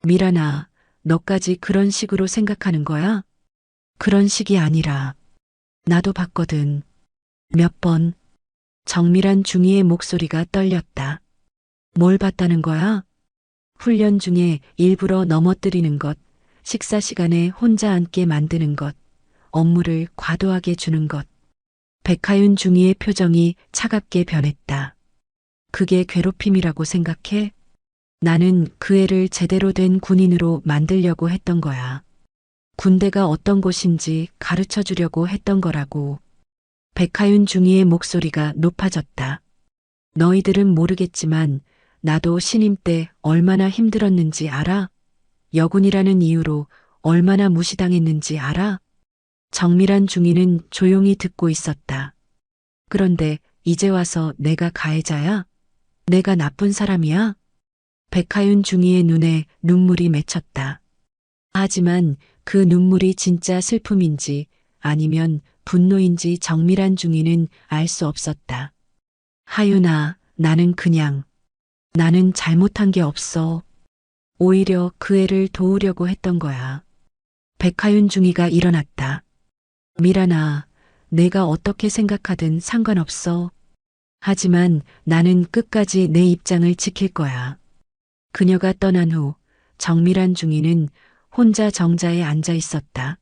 미란아, 너까지 그런 식으로 생각하는 거야? 그런 식이 아니라. 나도 봤거든. 몇 번. 정밀한 중위의 목소리가 떨렸다. 뭘 봤다는 거야? 훈련 중에 일부러 넘어뜨리는 것, 식사 시간에 혼자 앉게 만드는 것, 업무를 과도하게 주는 것. 백하윤 중위의 표정이 차갑게 변했다. 그게 괴롭힘이라고 생각해? 나는 그 애를 제대로 된 군인으로 만들려고 했던 거야. 군대가 어떤 곳인지 가르쳐 주려고 했던 거라고. 백하윤 중위의 목소리가 높아졌다. 너희들은 모르겠지만 나도 신임 때 얼마나 힘들었는지 알아? 여군이라는 이유로 얼마나 무시당했는지 알아? 정밀한 중위는 조용히 듣고 있었다. 그런데 이제 와서 내가 가해자야? 내가 나쁜 사람이야? 백하윤 중위의 눈에 눈물이 맺혔다. 하지만 그 눈물이 진짜 슬픔인지 아니면 분노인지 정밀한 중위는 알 수 없었다. 하윤아, 나는 잘못한 게 없어. 오히려 그 애를 도우려고 했던 거야. 백하윤 중위가 일어났다. 미란아, 내가 어떻게 생각하든 상관없어. 하지만 나는 끝까지 내 입장을 지킬 거야. 그녀가 떠난 후 정밀한 중위는 혼자 정자에 앉아 있었다.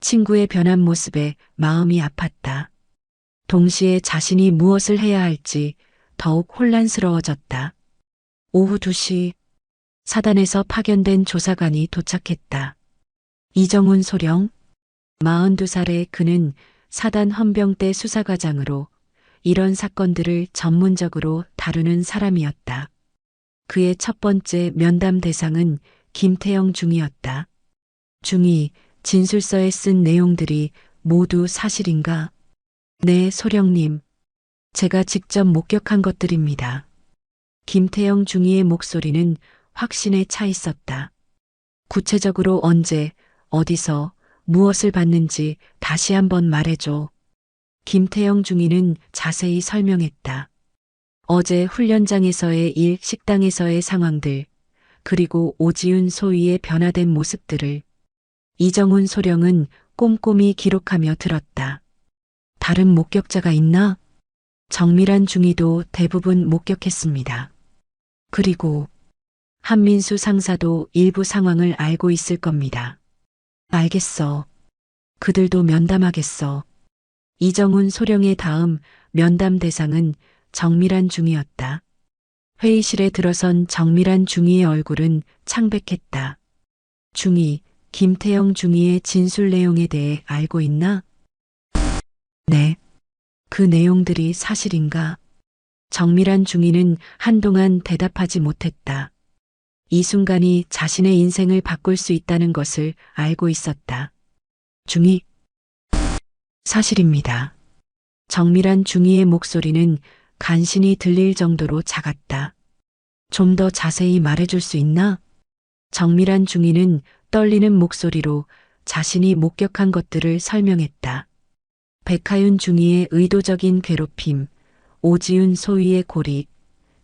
친구의 변한 모습에 마음이 아팠다. 동시에 자신이 무엇을 해야 할지 더욱 혼란스러워졌다. 오후 2시 사단에서 파견된 조사관이 도착했다. 이정훈 소령, 42살의 그는 사단 헌병대 수사과장으로 이런 사건들을 전문적으로 다루는 사람이었다. 그의 첫 번째 면담 대상은 김태영 중위였다. 중위, 진술서에 쓴 내용들이 모두 사실인가? 네, 소령님. 제가 직접 목격한 것들입니다. 김태영 중위의 목소리는 확신에 차 있었다. 구체적으로 언제, 어디서, 무엇을 봤는지 다시 한번 말해줘. 김태영 중위는 자세히 설명했다. 어제 훈련장에서의 일, 식당에서의 상황들, 그리고 오지훈 소위의 변화된 모습들을 이정훈 소령은 꼼꼼히 기록하며 들었다. 다른 목격자가 있나? 정밀한 중위도 대부분 목격했습니다. 그리고 한민수 상사도 일부 상황을 알고 있을 겁니다. 알겠어. 그들도 면담하겠어. 이정훈 소령의 다음 면담 대상은 정밀한 중위였다. 회의실에 들어선 정밀한 중위의 얼굴은 창백했다. 중위, 김태영 중위의 진술 내용에 대해 알고 있나? 네. 그 내용들이 사실인가? 정밀한 중위는 한동안 대답하지 못했다. 이 순간이 자신의 인생을 바꿀 수 있다는 것을 알고 있었다. 중위, 사실입니다. 정밀한 중위의 목소리는 간신히 들릴 정도로 작았다. 좀 더 자세히 말해줄 수 있나? 정밀한 중위는 떨리는 목소리로 자신이 목격한 것들을 설명했다. 백하윤 중위의 의도적인 괴롭힘, 오지훈 소위의 고립,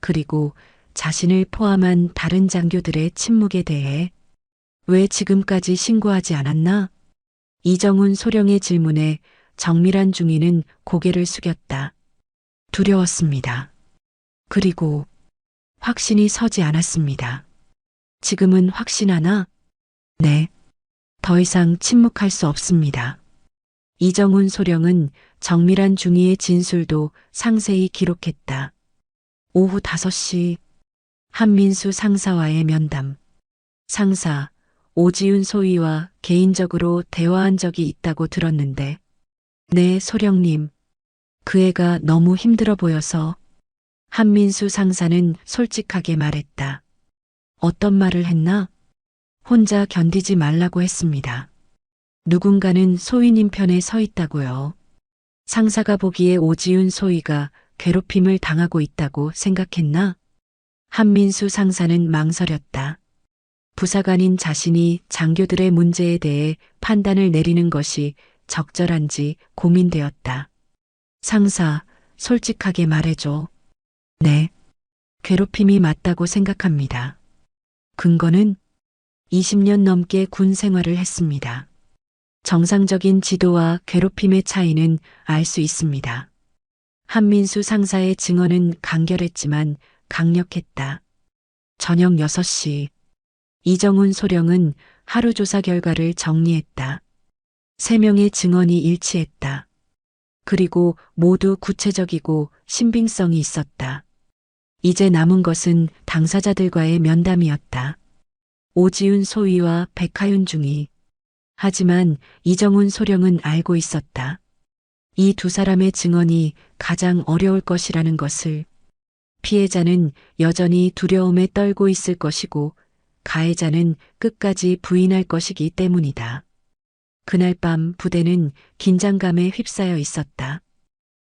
그리고 자신을 포함한 다른 장교들의 침묵에 대해 왜 지금까지 신고하지 않았나? 이정훈 소령의 질문에 정밀한 중위는 고개를 숙였다. 두려웠습니다. 그리고 확신이 서지 않았습니다. 지금은 확신하나? 네. 더 이상 침묵할 수 없습니다. 이정훈 소령은 정밀한 중위의 진술도 상세히 기록했다. 오후 5시 한민수 상사와의 면담. 상사, 오지훈 소위와 개인적으로 대화한 적이 있다고 들었는데. 네, 소령님. 그 애가 너무 힘들어 보여서. 한민수 상사는 솔직하게 말했다. 어떤 말을 했나? 혼자 견디지 말라고 했습니다. 누군가는 소위님 편에 서 있다고요. 상사가 보기에 오지훈 소위가 괴롭힘을 당하고 있다고 생각했나? 한민수 상사는 망설였다. 부사관인 자신이 장교들의 문제에 대해 판단을 내리는 것이 적절한지 고민되었다. 상사, 솔직하게 말해줘. 네. 괴롭힘이 맞다고 생각합니다. 근거는 20년 넘게 군 생활을 했습니다. 정상적인 지도와 괴롭힘의 차이는 알 수 있습니다. 한민수 상사의 증언은 간결했지만 강력했다. 저녁 6시 이정훈 소령은 하루 조사 결과를 정리했다. 3명의 증언이 일치했다. 그리고 모두 구체적이고 신빙성이 있었다. 이제 남은 것은 당사자들과의 면담이었다. 오지훈 소위와 백하윤 중위. 하지만 이정훈 소령은 알고 있었다. 이 두 사람의 증언이 가장 어려울 것이라는 것을. 피해자는 여전히 두려움에 떨고 있을 것이고 가해자는 끝까지 부인할 것이기 때문이다. 그날 밤 부대는 긴장감에 휩싸여 있었다.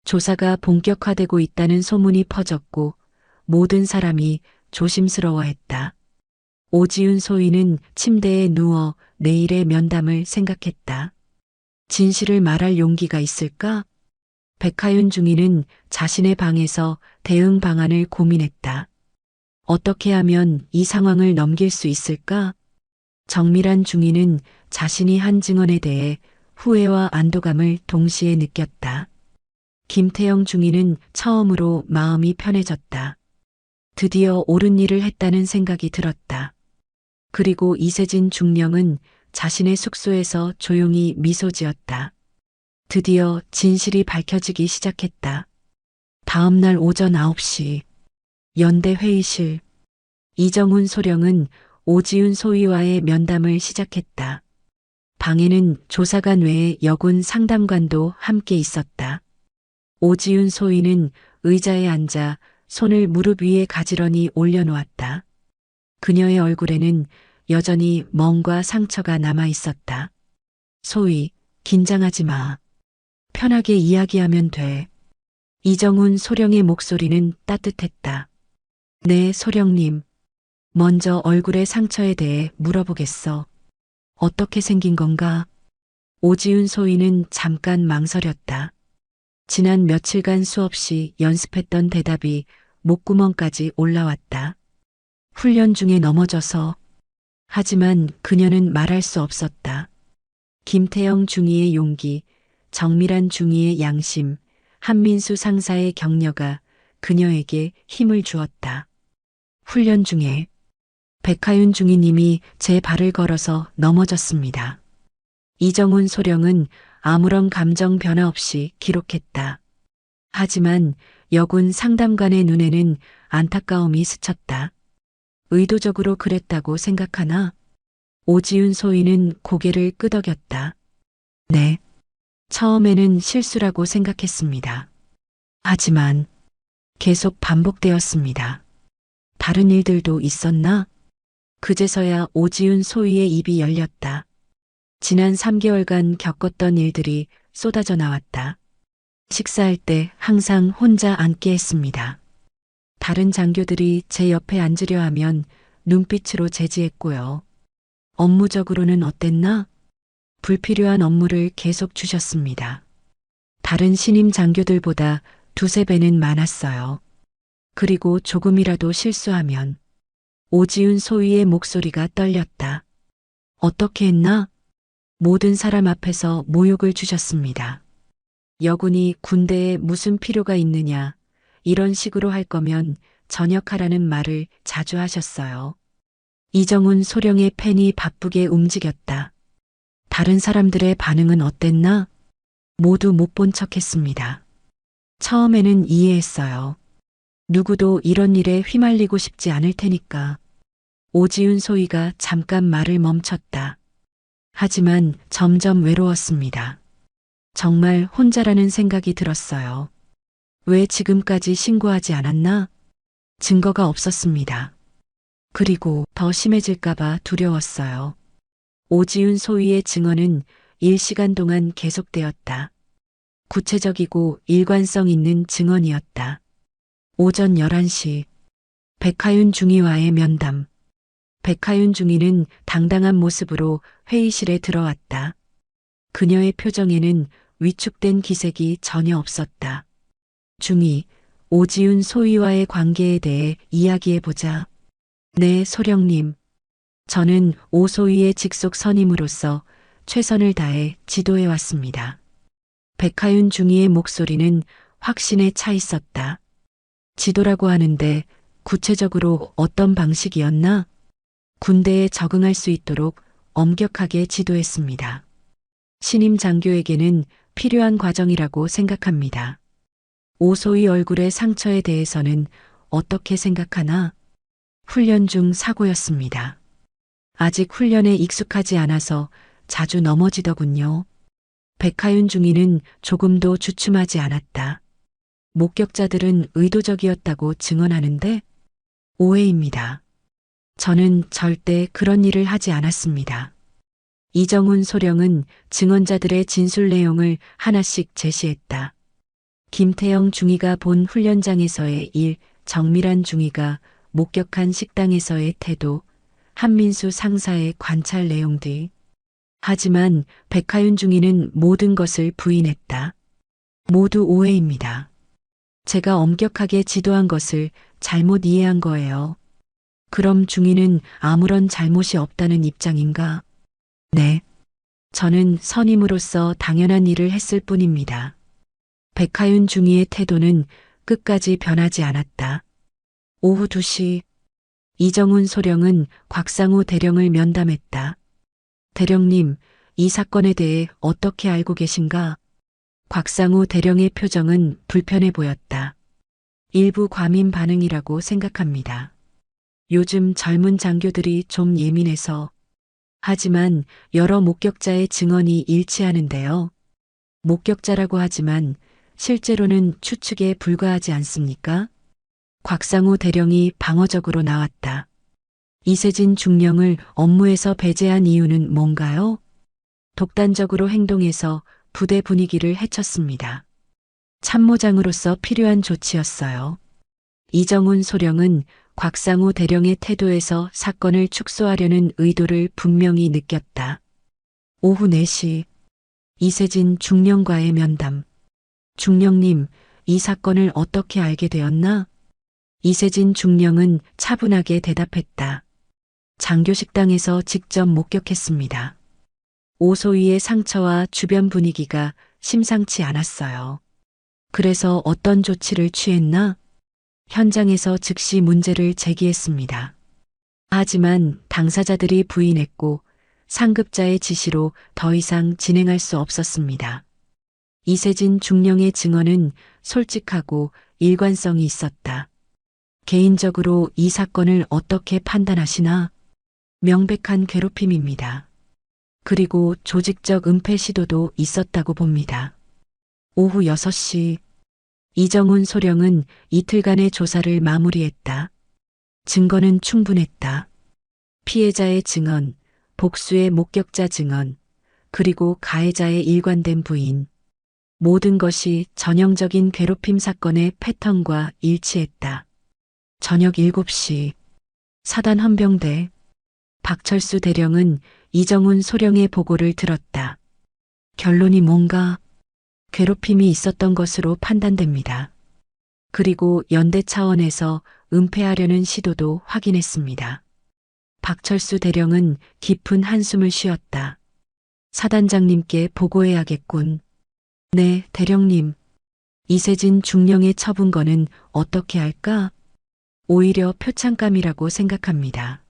조사가 본격화되고 있다는 소문이 퍼졌고 모든 사람이 조심스러워했다. 오지훈 소위는 침대에 누워 내일의 면담을 생각했다. 진실을 말할 용기가 있을까? 백하윤 중위는 자신의 방에서 대응 방안을 고민했다. 어떻게 하면 이 상황을 넘길 수 있을까? 정밀한 중위는 자신이 한 증언에 대해 후회와 안도감을 동시에 느꼈다. 김태영 중위는 처음으로 마음이 편해졌다. 드디어 옳은 일을 했다는 생각이 들었다. 그리고 이세진 중령은 자신의 숙소에서 조용히 미소 지었다. 드디어 진실이 밝혀지기 시작했다. 다음 날 오전 9시 연대 회의실. 이정훈 소령은 오지훈 소위와의 면담을 시작했다. 방에는 조사관 외에 여군 상담관도 함께 있었다. 오지훈 소위는 의자에 앉아 손을 무릎 위에 가지런히 올려놓았다. 그녀의 얼굴에는 여전히 멍과 상처가 남아 있었다. 소위, 긴장하지 마. 편하게 이야기하면 돼. 이정훈 소령의 목소리는 따뜻했다. 네, 소령님. 먼저 얼굴의 상처에 대해 물어보겠어. 어떻게 생긴 건가? 오지훈 소위는 잠깐 망설였다. 지난 며칠간 수없이 연습했던 대답이 목구멍까지 올라왔다. 훈련 중에 넘어져서. 하지만 그녀는 말할 수 없었다. 김태영 중위의 용기, 정밀한 중위의 양심, 한민수 상사의 격려가 그녀에게 힘을 주었다. 훈련 중에 백하윤 중위님이 제 발을 걸어서 넘어졌습니다. 이정훈 소령은 아무런 감정 변화 없이 기록했다. 하지만 여군 상담관의 눈에는 안타까움이 스쳤다. 의도적으로 그랬다고 생각하나? 오지훈 소위는 고개를 끄덕였다. 네. 처음에는 실수라고 생각했습니다. 하지만 계속 반복되었습니다. 다른 일들도 있었나? 그제서야 오지훈 소위의 입이 열렸다. 지난 3개월간 겪었던 일들이 쏟아져 나왔다. 식사할 때 항상 혼자 앉게 했습니다. 다른 장교들이 제 옆에 앉으려 하면 눈빛으로 제지했고요. 업무적으로는 어땠나? 불필요한 업무를 계속 주셨습니다. 다른 신임 장교들보다 두세 배는 많았어요. 그리고 조금이라도 실수하면 오지훈 소위의 목소리가 떨렸다. 어떻게 했나? 모든 사람 앞에서 모욕을 주셨습니다. 여군이 군대에 무슨 필요가 있느냐, 이런 식으로 할 거면 전역하라는 말을 자주 하셨어요. 이정훈 소령의 펜이 바쁘게 움직였다. 다른 사람들의 반응은 어땠나? 모두 못 본 척했습니다. 처음에는 이해했어요. 누구도 이런 일에 휘말리고 싶지 않을 테니까. 오지훈 소위가 잠깐 말을 멈췄다. 하지만 점점 외로웠습니다. 정말 혼자라는 생각이 들었어요. 왜 지금까지 신고하지 않았나? 증거가 없었습니다. 그리고 더 심해질까봐 두려웠어요. 오지훈 소위의 증언은 1시간 동안 계속되었다. 구체적이고 일관성 있는 증언이었다. 오전 11시 백하윤 중위와의 면담. 백하윤 중위는 당당한 모습으로 회의실에 들어왔다. 그녀의 표정에는 위축된 기색이 전혀 없었다. 중위, 오지훈 소위와의 관계에 대해 이야기해보자. 네, 소령님. 저는 오 소위의 직속 선임으로서 최선을 다해 지도해왔습니다. 백하윤 중위의 목소리는 확신에 차 있었다. 지도라고 하는데 구체적으로 어떤 방식이었나? 군대에 적응할 수 있도록 엄격하게 지도했습니다. 신임 장교에게는 필요한 과정이라고 생각합니다. 오 소위 얼굴의 상처에 대해서는 어떻게 생각하나? 훈련 중 사고였습니다. 아직 훈련에 익숙하지 않아서 자주 넘어지더군요. 백하윤 중위는 조금도 주춤하지 않았다. 목격자들은 의도적이었다고 증언하는데 오해입니다. 저는 절대 그런 일을 하지 않았습니다. 이정훈 소령은 증언자들의 진술 내용을 하나씩 제시했다. 김태영 중위가 본 훈련장에서의 일, 정밀한 중위가 목격한 식당에서의 태도, 한민수 상사의 관찰 내용 등. 하지만 백하윤 중위는 모든 것을 부인했다. 모두 오해입니다. 제가 엄격하게 지도한 것을 잘못 이해한 거예요. 그럼 중위는 아무런 잘못이 없다는 입장인가? 네. 저는 선임으로서 당연한 일을 했을 뿐입니다. 백하윤 중위의 태도는 끝까지 변하지 않았다. 오후 2시 이정훈 소령은 곽상우 대령을 면담했다. 대령님, 이 사건에 대해 어떻게 알고 계신가? 곽상우 대령의 표정은 불편해 보였다. 일부 과민 반응이라고 생각합니다. 요즘 젊은 장교들이 좀 예민해서. 하지만 여러 목격자의 증언이 일치하는데요. 목격자라고 하지만 실제로는 추측에 불과하지 않습니까? 곽상우 대령이 방어적으로 나왔다. 이세진 중령을 업무에서 배제한 이유는 뭔가요? 독단적으로 행동해서 부대 분위기를 해쳤습니다. 참모장으로서 필요한 조치였어요. 이정훈 소령은 곽상우 대령의 태도에서 사건을 축소하려는 의도를 분명히 느꼈다. 오후 4시 이세진 중령과의 면담. 중령님, 이 사건을 어떻게 알게 되었나? 이세진 중령은 차분하게 대답했다. 장교식당에서 직접 목격했습니다. 오소위의 상처와 주변 분위기가 심상치 않았어요. 그래서 어떤 조치를 취했나? 현장에서 즉시 문제를 제기했습니다. 하지만 당사자들이 부인했고 상급자의 지시로 더 이상 진행할 수 없었습니다. 이세진 중령의 증언은 솔직하고 일관성이 있었다. 개인적으로 이 사건을 어떻게 판단하시나? 명백한 괴롭힘입니다. 그리고 조직적 은폐 시도도 있었다고 봅니다. 오후 6시 이정훈 소령은 이틀간의 조사를 마무리했다. 증거는 충분했다. 피해자의 증언, 복수의 목격자 증언, 그리고 가해자의 일관된 부인. 모든 것이 전형적인 괴롭힘 사건의 패턴과 일치했다. 저녁 7시 사단 헌병대 박철수 대령은 이정훈 소령의 보고를 들었다. 결론이 뭔가? 괴롭힘이 있었던 것으로 판단됩니다. 그리고 연대 차원에서 은폐하려는 시도도 확인했습니다. 박철수 대령은 깊은 한숨을 쉬었다. 사단장님께 보고해야겠군. 네, 대령님. 이세진 중령의 처분권은 어떻게 할까? 오히려 표창감이라고 생각합니다.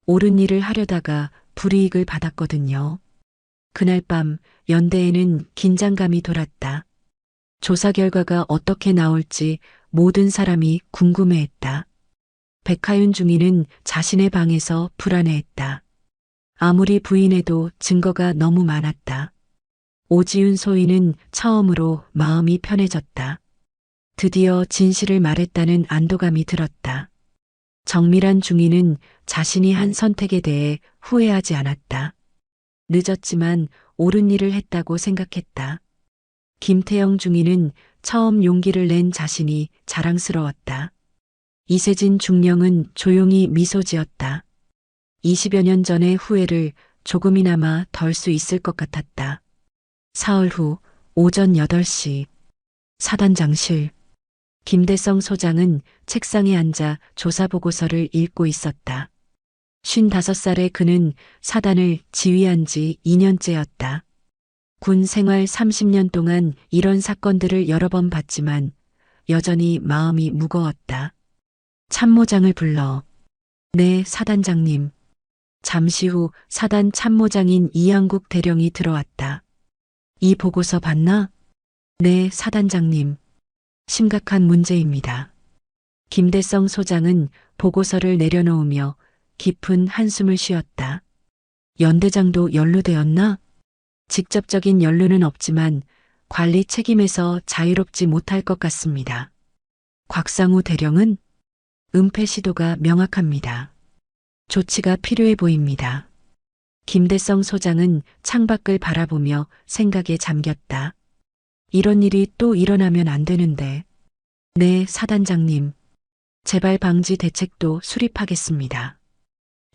옳은 일을 하려다가 불이익을 받았거든요. 그날 밤 연대에는 긴장감이 돌았다. 조사 결과가 어떻게 나올지 모든 사람이 궁금해했다. 백하윤 중위는 자신의 방에서 불안해했다. 아무리 부인해도 증거가 너무 많았다. 오지윤 소위는 처음으로 마음이 편해졌다. 드디어 진실을 말했다는 안도감이 들었다. 정밀한 중위는 자신이 한 선택에 대해 후회하지 않았다. 늦었지만 옳은 일을 했다고 생각했다. 김태영 중위는 처음 용기를 낸 자신이 자랑스러웠다. 이세진 중령은 조용히 미소 지었다. 20여 년 전의 후회를 조금이나마 덜 수 있을 것 같았다. 사흘 후 오전 8시 사단장실. 김대성 소장은 책상에 앉아 조사보고서를 읽고 있었다. 55살의 그는 사단을 지휘한 지 2년째였다. 군 생활 30년 동안 이런 사건들을 여러 번 봤지만 여전히 마음이 무거웠다. 참모장을 불러. 네, 사단장님. 잠시 후 사단 참모장인 이양국 대령이 들어왔다. 이 보고서 봤나? 네, 사단장님. 심각한 문제입니다. 김대성 소장은 보고서를 내려놓으며 깊은 한숨을 쉬었다. 연대장도 연루되었나? 직접적인 연루는 없지만 관리 책임에서 자유롭지 못할 것 같습니다. 곽상우 대령은 은폐 시도가 명확합니다. 조치가 필요해 보입니다. 김대성 소장은 창밖을 바라보며 생각에 잠겼다. 이런 일이 또 일어나면 안 되는데. 네, 사단장님. 재발 방지 대책도 수립하겠습니다.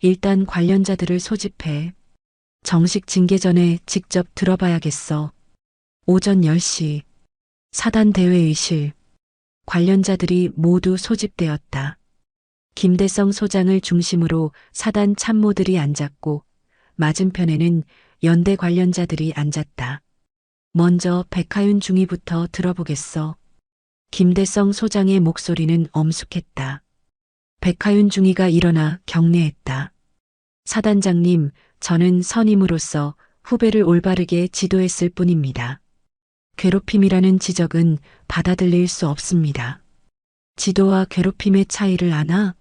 일단 관련자들을 소집해 정식 징계 전에 직접 들어봐야겠어. 오전 10시 사단 대회의실 관련자들이 모두 소집되었다. 김대성 소장을 중심으로 사단 참모들이 앉았고 맞은편에는 연대 관련자들이 앉았다. 먼저 백하윤 중위부터 들어보겠어. 김대성 소장의 목소리는 엄숙했다. 백하윤 중위가 일어나 경례했다. 사단장님, 저는 선임으로서 후배를 올바르게 지도했을 뿐입니다. 괴롭힘이라는 지적은 받아들일 수 없습니다. 지도와 괴롭힘의 차이를 아나?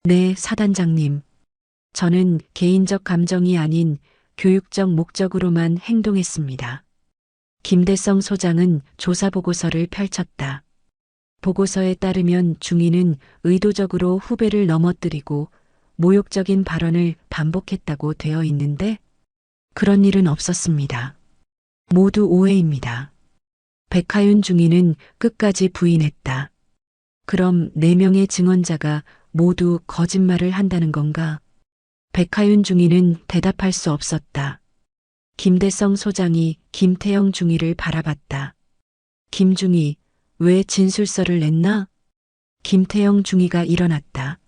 네, 사단장님. 저는 개인적 감정이 아닌 교육적 목적으로만 행동했습니다. 김대성 소장은 조사 보고서를 펼쳤다. 보고서에 따르면 중위는 의도적으로 후배를 넘어뜨리고 모욕적인 발언을 반복했다고 되어 있는데 그런 일은 없었습니다. 모두 오해입니다. 백하윤 중위는 끝까지 부인했다. 그럼 4명의 증언자가 모두 거짓말을 한다는 건가? 백하윤 중위는 대답할 수 없었다. 김대성 소장이 김태영 중위를 바라봤다. 김중위, 왜 진술서를 냈나? 김태영 중위가 일어났다.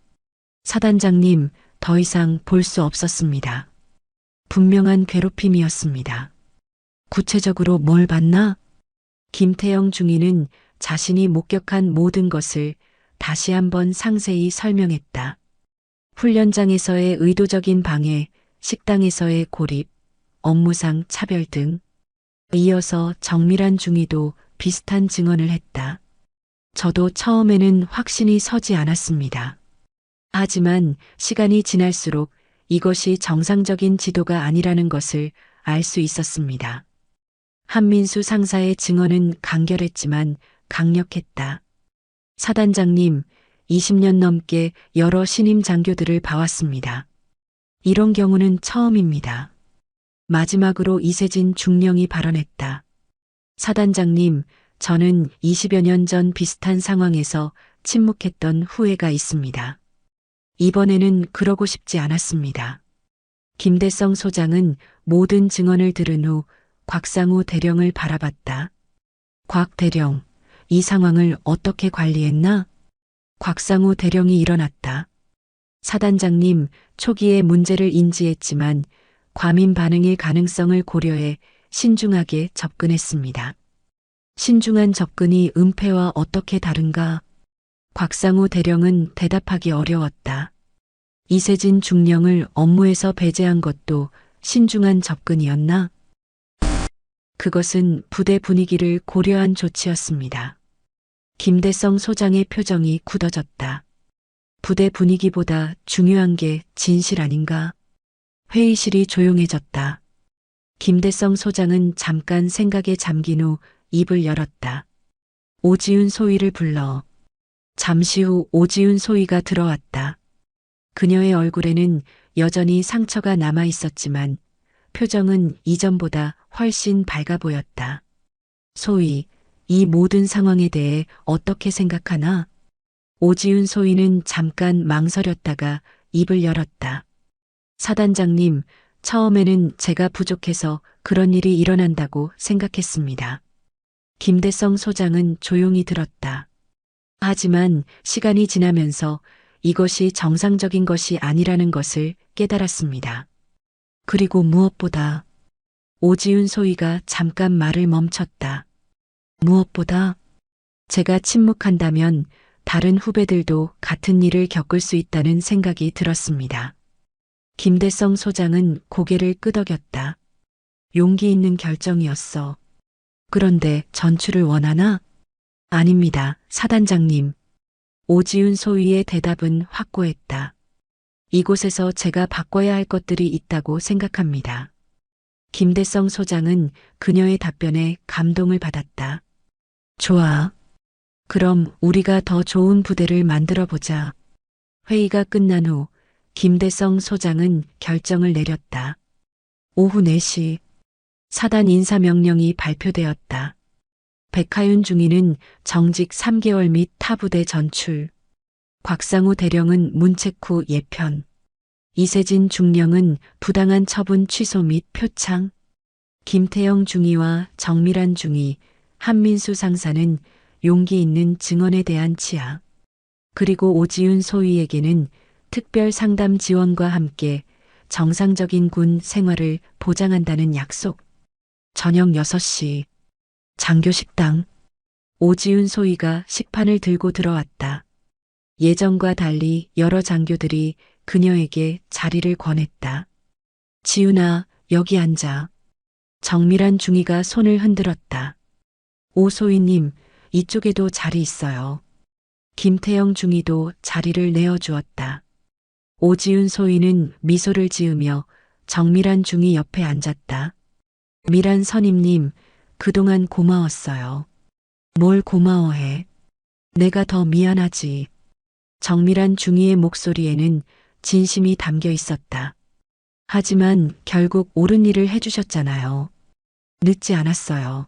사단장님, 더 이상 볼 수 없었습니다. 분명한 괴롭힘이었습니다. 구체적으로 뭘 봤나? 김태영 중위는 자신이 목격한 모든 것을 다시 한번 상세히 설명했다. 훈련장에서의 의도적인 방해, 식당에서의 고립, 업무상 차별 등. 이어서 정밀한 중위도 비슷한 증언을 했다. 저도 처음에는 확신이 서지 않았습니다. 하지만 시간이 지날수록 이것이 정상적인 지도가 아니라는 것을 알 수 있었습니다. 한민수 상사의 증언은 간결했지만 강력했다. 사단장님, 20년 넘게 여러 신임 장교들을 봐왔습니다. 이런 경우는 처음입니다. 마지막으로 이세진 중령이 발언했다. 사단장님, 저는 20여 년 전 비슷한 상황에서 침묵했던 후회가 있습니다. 이번에는 그러고 싶지 않았습니다. 김대성 소장은 모든 증언을 들은 후 곽상우 대령을 바라봤다. 곽 대령, 이 상황을 어떻게 관리했나? 곽상우 대령이 일어났다. 사단장님, 초기에 문제를 인지했지만 과민 반응일 가능성을 고려해 신중하게 접근했습니다. 신중한 접근이 은폐와 어떻게 다른가? 곽상우 대령은 대답하기 어려웠다. 이세진 중령을 업무에서 배제한 것도 신중한 접근이었나? 그것은 부대 분위기를 고려한 조치였습니다. 김대성 소장의 표정이 굳어졌다. 부대 분위기보다 중요한 게 진실 아닌가? 회의실이 조용해졌다. 김대성 소장은 잠깐 생각에 잠긴 후 입을 열었다. 오지윤 소위를 불러. 잠시 후 오지윤 소위가 들어왔다. 그녀의 얼굴에는 여전히 상처가 남아 있었지만 표정은 이전보다 훨씬 밝아 보였다. 소위, 이 모든 상황에 대해 어떻게 생각하나? 오지윤 소위는 잠깐 망설였다가 입을 열었다. 사단장님, 처음에는 제가 부족해서 그런 일이 일어난다고 생각했습니다. 김대성 소장은 조용히 들었다. 하지만 시간이 지나면서 이것이 정상적인 것이 아니라는 것을 깨달았습니다. 그리고 무엇보다 오지윤 소위가 잠깐 말을 멈췄다. 무엇보다 제가 침묵한다면 다른 후배들도 같은 일을 겪을 수 있다는 생각이 들었습니다. 김대성 소장은 고개를 끄덕였다. 용기 있는 결정이었어. 그런데 전출을 원하나? 아닙니다, 사단장님. 오지윤 소위의 대답은 확고했다. 이곳에서 제가 바꿔야 할 것들이 있다고 생각합니다. 김대성 소장은 그녀의 답변에 감동을 받았다. 좋아. 그럼 우리가 더 좋은 부대를 만들어 보자. 회의가 끝난 후 김대성 소장은 결정을 내렸다. 오후 4시 사단 인사명령이 발표되었다. 백하윤 중위는 정직 3개월 및 타부대 전출. 곽상우 대령은 문책 후 예편. 이세진 중령은 부당한 처분 취소 및 표창. 김태영 중위와 정밀한 중위, 한민수 상사는 용기 있는 증언에 대한 치하. 그리고 오지윤 소위에게는 특별 상담 지원과 함께 정상적인 군 생활을 보장한다는 약속. 저녁 6시 장교 식당. 오지윤 소위가 식판을 들고 들어왔다. 예전과 달리 여러 장교들이 그녀에게 자리를 권했다. 지윤아, 여기 앉아. 정밀한 중위가 손을 흔들었다. 오 소위님, 이쪽에도 자리 있어요. 김태영 중위도 자리를 내어주었다. 오지윤 소위는 미소를 지으며 정밀한 중위 옆에 앉았다. 밀한 선임님, 그동안 고마웠어요. 뭘 고마워해. 내가 더 미안하지. 정밀한 중위의 목소리에는 진심이 담겨 있었다. 하지만 결국 옳은 일을 해주셨잖아요. 늦지 않았어요.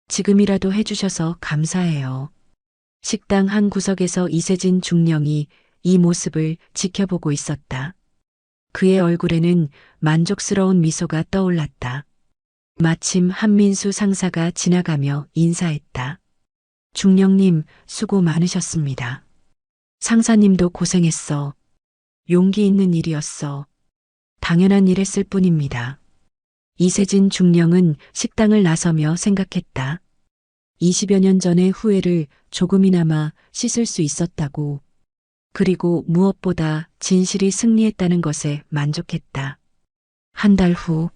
지금이라도 해주셔서 감사해요. 식당 한 구석에서 이세진 중령이 이 모습을 지켜보고 있었다. 그의 얼굴에는 만족스러운 미소가 떠올랐다. 마침 한민수 상사가 지나가며 인사했다. 중령님, 수고 많으셨습니다. 상사님도 고생했어. 용기 있는 일이었어. 당연한 일했을 뿐입니다. 이세진 중령은 식당을 나서며 생각했다. 20여 년 전의 후회를 조금이나마 씻을 수 있었다고. 그리고 무엇보다 진실이 승리했다는 것에 만족했다. 한 달 후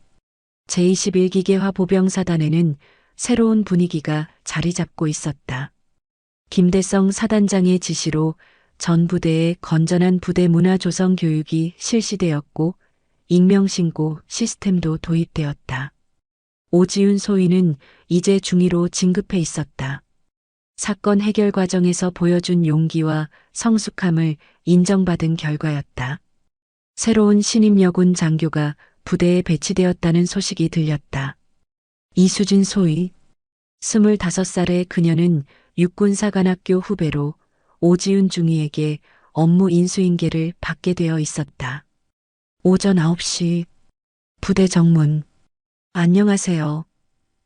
제21기계화 보병사단에는 새로운 분위기가 자리 잡고 있었다. 김대성 사단장의 지시로 전 부대에 건전한 부대 문화 조성 교육이 실시되었고 익명신고 시스템도 도입되었다. 오지윤 소위는 이제 중위로 진급해 있었다. 사건 해결 과정에서 보여준 용기와 성숙함을 인정받은 결과였다. 새로운 신임 여군 장교가 부대에 배치되었다는 소식이 들렸다. 이수진 소위, 25살의 그녀는 육군사관학교 후배로 오지윤 중위에게 업무 인수인계를 받게 되어 있었다. 오전 9시 부대 정문. 안녕하세요.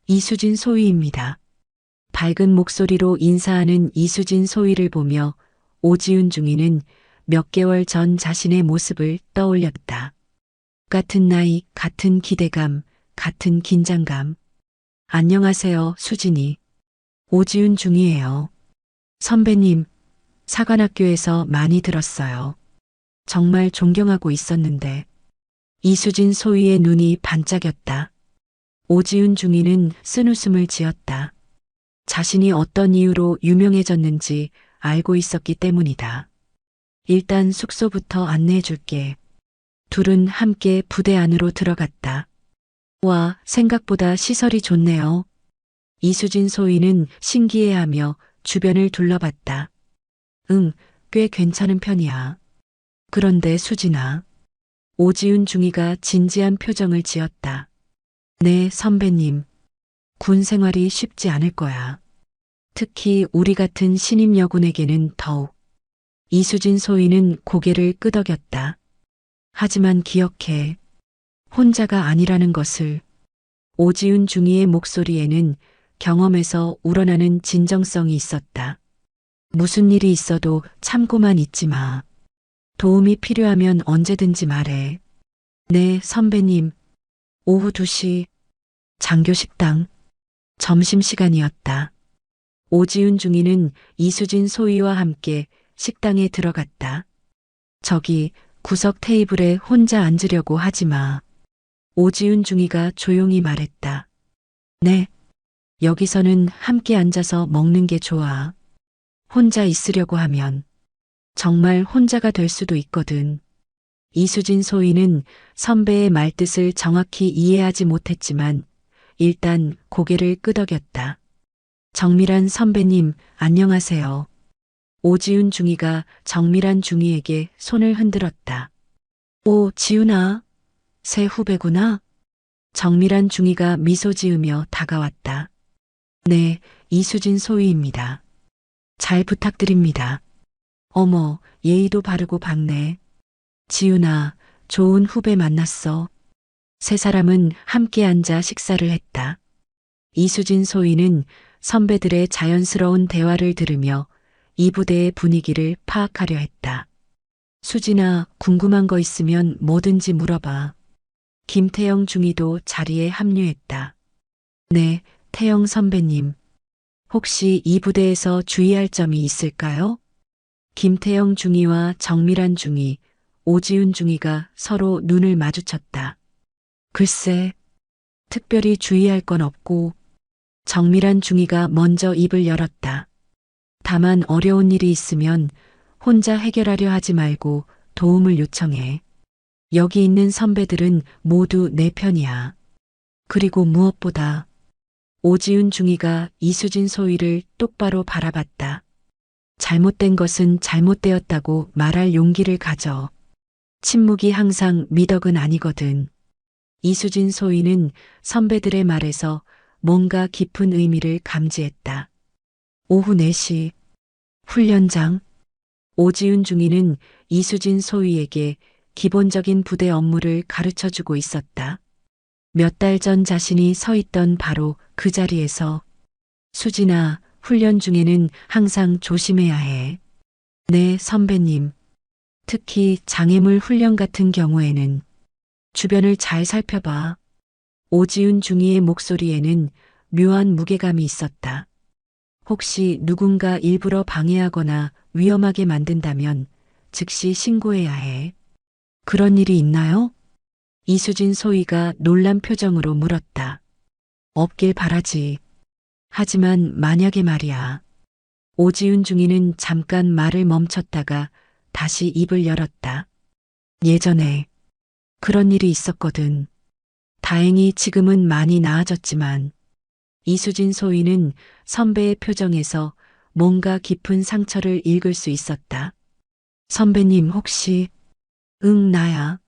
이수진 소위입니다. 밝은 목소리로 인사하는 이수진 소위를 보며 오지윤 중위는 몇 개월 전 자신의 모습을 떠올렸다. 같은 나이, 같은 기대감, 같은 긴장감. 안녕하세요, 수진이. 오지윤 중위예요. 선배님, 사관학교에서 많이 들었어요. 정말 존경하고 있었는데. 이수진 소위의 눈이 반짝였다. 오지윤 중위는 쓴웃음을 지었다. 자신이 어떤 이유로 유명해졌는지 알고 있었기 때문이다. 일단 숙소부터 안내해 줄게. 둘은 함께 부대 안으로 들어갔다. 와, 생각보다 시설이 좋네요. 이수진 소위는 신기해하며 주변을 둘러봤다. 응, 꽤 괜찮은 편이야. 그런데 수진아. 오지윤 중위가 진지한 표정을 지었다. 네, 선배님. 군 생활이 쉽지 않을 거야. 특히 우리 같은 신임 여군에게는 더욱. 이수진 소위는 고개를 끄덕였다. 하지만 기억해. 혼자가 아니라는 것을. 오지윤 중위의 목소리에는 경험에서 우러나는 진정성이 있었다. 무슨 일이 있어도 참고만 있지 마. 도움이 필요하면 언제든지 말해. 네, 선배님. 오후 2시 장교 식당. 점심시간이었다. 오지윤 중위는 이수진 소위와 함께 식당에 들어갔다. 저기 구석 테이블에 혼자 앉으려고 하지 마. 오지윤 중위가 조용히 말했다. 네. 여기서는 함께 앉아서 먹는 게 좋아. 혼자 있으려고 하면. 정말 혼자가 될 수도 있거든. 이수진 소위는 선배의 말뜻을 정확히 이해하지 못했지만 일단 고개를 끄덕였다. 정밀한 선배님, 안녕하세요. 오지훈 중위가 정밀한 중위에게 손을 흔들었다. 오, 지훈아. 새 후배구나. 정밀한 중위가 미소 지으며 다가왔다. 네, 이수진 소위입니다. 잘 부탁드립니다. 어머, 예의도 바르고 밝네. 지훈아, 좋은 후배 만났어. 세 사람은 함께 앉아 식사를 했다. 이수진 소위는 선배들의 자연스러운 대화를 들으며 이 부대의 분위기를 파악하려 했다. 수진아, 궁금한 거 있으면 뭐든지 물어봐. 김태영 중위도 자리에 합류했다. 네, 태영 선배님. 혹시 이 부대에서 주의할 점이 있을까요? 김태영 중위와 정밀한 중위, 오지훈 중위가 서로 눈을 마주쳤다. 글쎄, 특별히 주의할 건 없고, 정밀한 중위가 먼저 입을 열었다. 다만 어려운 일이 있으면 혼자 해결하려 하지 말고 도움을 요청해. 여기 있는 선배들은 모두 내 편이야. 그리고 무엇보다 오지훈 중위가 이수진 소위를 똑바로 바라봤다. 잘못된 것은 잘못되었다고 말할 용기를 가져. 침묵이 항상 미덕은 아니거든. 이수진 소위는 선배들의 말에서 뭔가 깊은 의미를 감지했다. 오후 4시 훈련장. 오지훈 중위는 이수진 소위에게 기본적인 부대 업무를 가르쳐주고 있었다. 몇 달 전 자신이 서 있던 바로 그 자리에서 수진아, 훈련 중에는 항상 조심해야 해. 네, 선배님. 특히 장애물 훈련 같은 경우에는 주변을 잘 살펴봐. 오지훈 중위의 목소리에는 묘한 무게감이 있었다. 혹시 누군가 일부러 방해하거나 위험하게 만든다면 즉시 신고해야 해. 그런 일이 있나요? 이수진 소위가 놀란 표정으로 물었다. 없길 바라지. 하지만 만약에 말이야. 오지훈 중위는 잠깐 말을 멈췄다가 다시 입을 열었다. 예전에 그런 일이 있었거든. 다행히 지금은 많이 나아졌지만 이수진 소위는 선배의 표정에서 뭔가 깊은 상처를 읽을 수 있었다. 선배님 혹시? 응, 나야.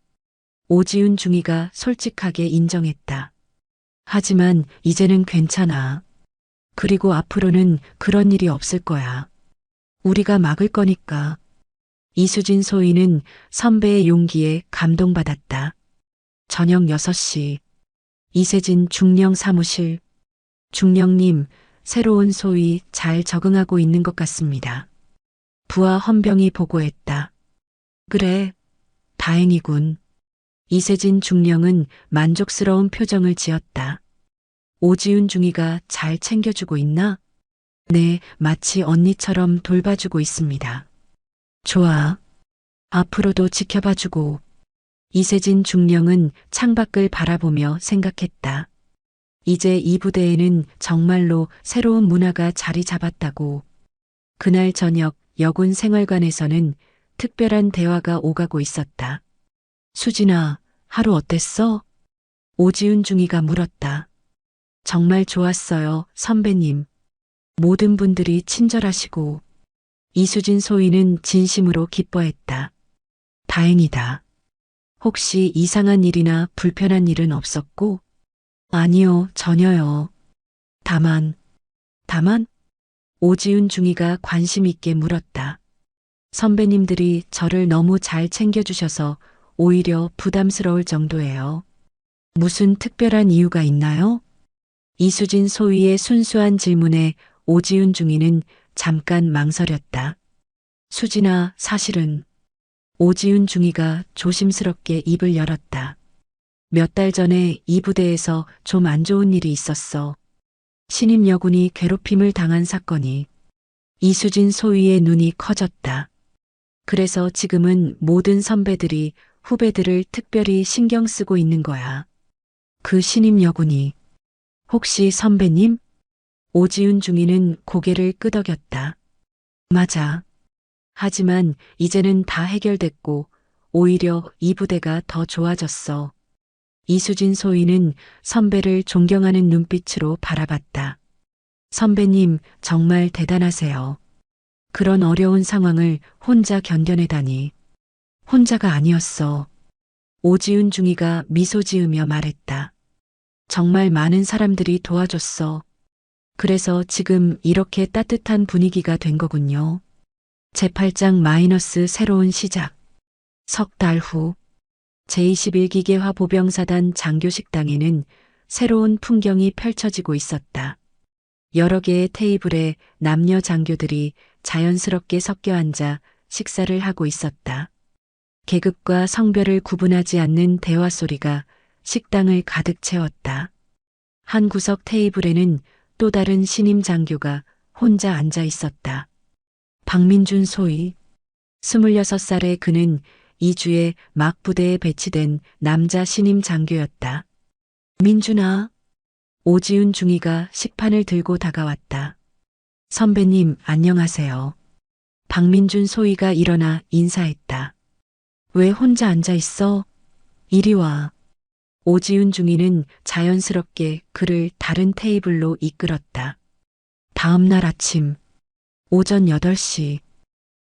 오지훈 중위가 솔직하게 인정했다. 하지만 이제는 괜찮아. 그리고 앞으로는 그런 일이 없을 거야. 우리가 막을 거니까. 이수진 소위는 선배의 용기에 감동받았다. 저녁 6시. 이세진 중령 사무실. 중령님, 새로운 소위 잘 적응하고 있는 것 같습니다. 부하 헌병이 보고했다. 그래, 다행이군. 이세진 중령은 만족스러운 표정을 지었다. 오지훈 중위가 잘 챙겨주고 있나? 네, 마치 언니처럼 돌봐주고 있습니다. 좋아. 앞으로도 지켜봐주고. 이세진 중령은 창밖을 바라보며 생각했다. 이제 이 부대에는 정말로 새로운 문화가 자리 잡았다고. 그날 저녁 여군 생활관에서는 특별한 대화가 오가고 있었다. 수진아, 하루 어땠어? 오지훈 중위가 물었다. 정말 좋았어요, 선배님. 모든 분들이 친절하시고. 이수진 소위는 진심으로 기뻐했다. 다행이다. 혹시 이상한 일이나 불편한 일은 없었고? 아니요, 전혀요. 다만? 오지훈 중위가 관심 있게 물었다. 선배님들이 저를 너무 잘 챙겨주셔서 오히려 부담스러울 정도예요. 무슨 특별한 이유가 있나요? 이수진 소위의 순수한 질문에 오지훈 중위는 잠깐 망설였다. 수진아, 사실은. 오지훈 중위가 조심스럽게 입을 열었다. 몇 달 전에 이 부대에서 좀 안 좋은 일이 있었어. 신임 여군이 괴롭힘을 당한 사건이. 이수진 소위의 눈이 커졌다. 그래서 지금은 모든 선배들이 후배들을 특별히 신경 쓰고 있는 거야. 그 신임 여군이. 혹시 선배님? 오지훈 중위는 고개를 끄덕였다. 맞아. 하지만 이제는 다 해결됐고 오히려 이 부대가 더 좋아졌어. 이수진 소위는 선배를 존경하는 눈빛으로 바라봤다. 선배님, 정말 대단하세요. 그런 어려운 상황을 혼자 견뎌내다니. 혼자가 아니었어. 오지훈 중위가 미소 지으며 말했다. 정말 많은 사람들이 도와줬어. 그래서 지금 이렇게 따뜻한 분위기가 된 거군요. 제8장 마이너스 새로운 시작. 석 달 후 제21기계화 보병사단 장교식당에는 새로운 풍경이 펼쳐지고 있었다. 여러 개의 테이블에 남녀 장교들이 자연스럽게 섞여 앉아 식사를 하고 있었다. 계급과 성별을 구분하지 않는 대화 소리가 식당을 가득 채웠다. 한 구석 테이블에는 또 다른 신임 장교가 혼자 앉아 있었다. 박민준 소위. 26살의 그는 2주에 막 부대에 배치된 남자 신임 장교였다. 민준아. 오지훈 중위가 식판을 들고 다가왔다. 선배님, 안녕하세요. 박민준 소위가 일어나 인사했다. 왜 혼자 앉아 있어? 이리 와. 오지훈 중위는 자연스럽게 그를 다른 테이블로 이끌었다. 다음 날 아침, 오전 8시,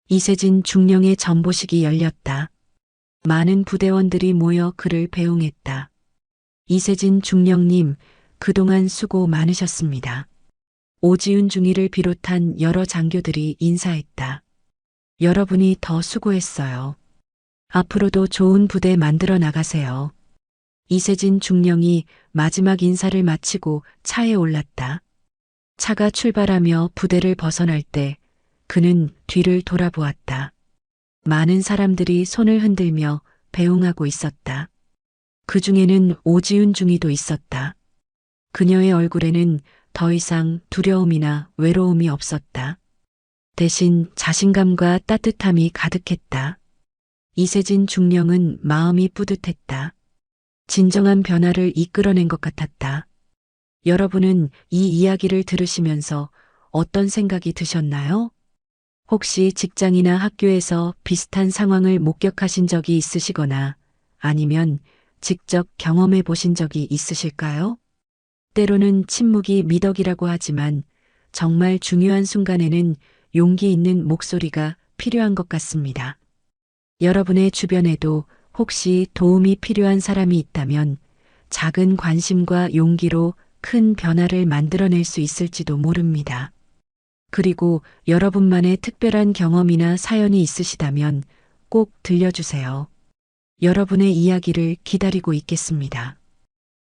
이세진 중령의 전보식이 열렸다. 많은 부대원들이 모여 그를 배웅했다. 이세진 중령님, 그동안 수고 많으셨습니다. 오지훈 중위를 비롯한 여러 장교들이 인사했다. 여러분이 더 수고했어요. 앞으로도 좋은 부대 만들어 나가세요. 이세진 중령이 마지막 인사를 마치고 차에 올랐다. 차가 출발하며 부대를 벗어날 때 그는 뒤를 돌아보았다. 많은 사람들이 손을 흔들며 배웅하고 있었다. 그 중에는 오지훈 중위도 있었다. 그녀의 얼굴에는 더 이상 두려움이나 외로움이 없었다. 대신 자신감과 따뜻함이 가득했다. 이세진 중령은 마음이 뿌듯했다. 진정한 변화를 이끌어낸 것 같았다. 여러분은 이 이야기를 들으시면서 어떤 생각이 드셨나요? 혹시 직장이나 학교에서 비슷한 상황을 목격하신 적이 있으시거나 아니면 직접 경험해 보신 적이 있으실까요? 때로는 침묵이 미덕이라고 하지만 정말 중요한 순간에는 용기 있는 목소리가 필요한 것 같습니다. 여러분의 주변에도 혹시 도움이 필요한 사람이 있다면 작은 관심과 용기로 큰 변화를 만들어낼 수 있을지도 모릅니다. 그리고 여러분만의 특별한 경험이나 사연이 있으시다면 꼭 들려주세요. 여러분의 이야기를 기다리고 있겠습니다.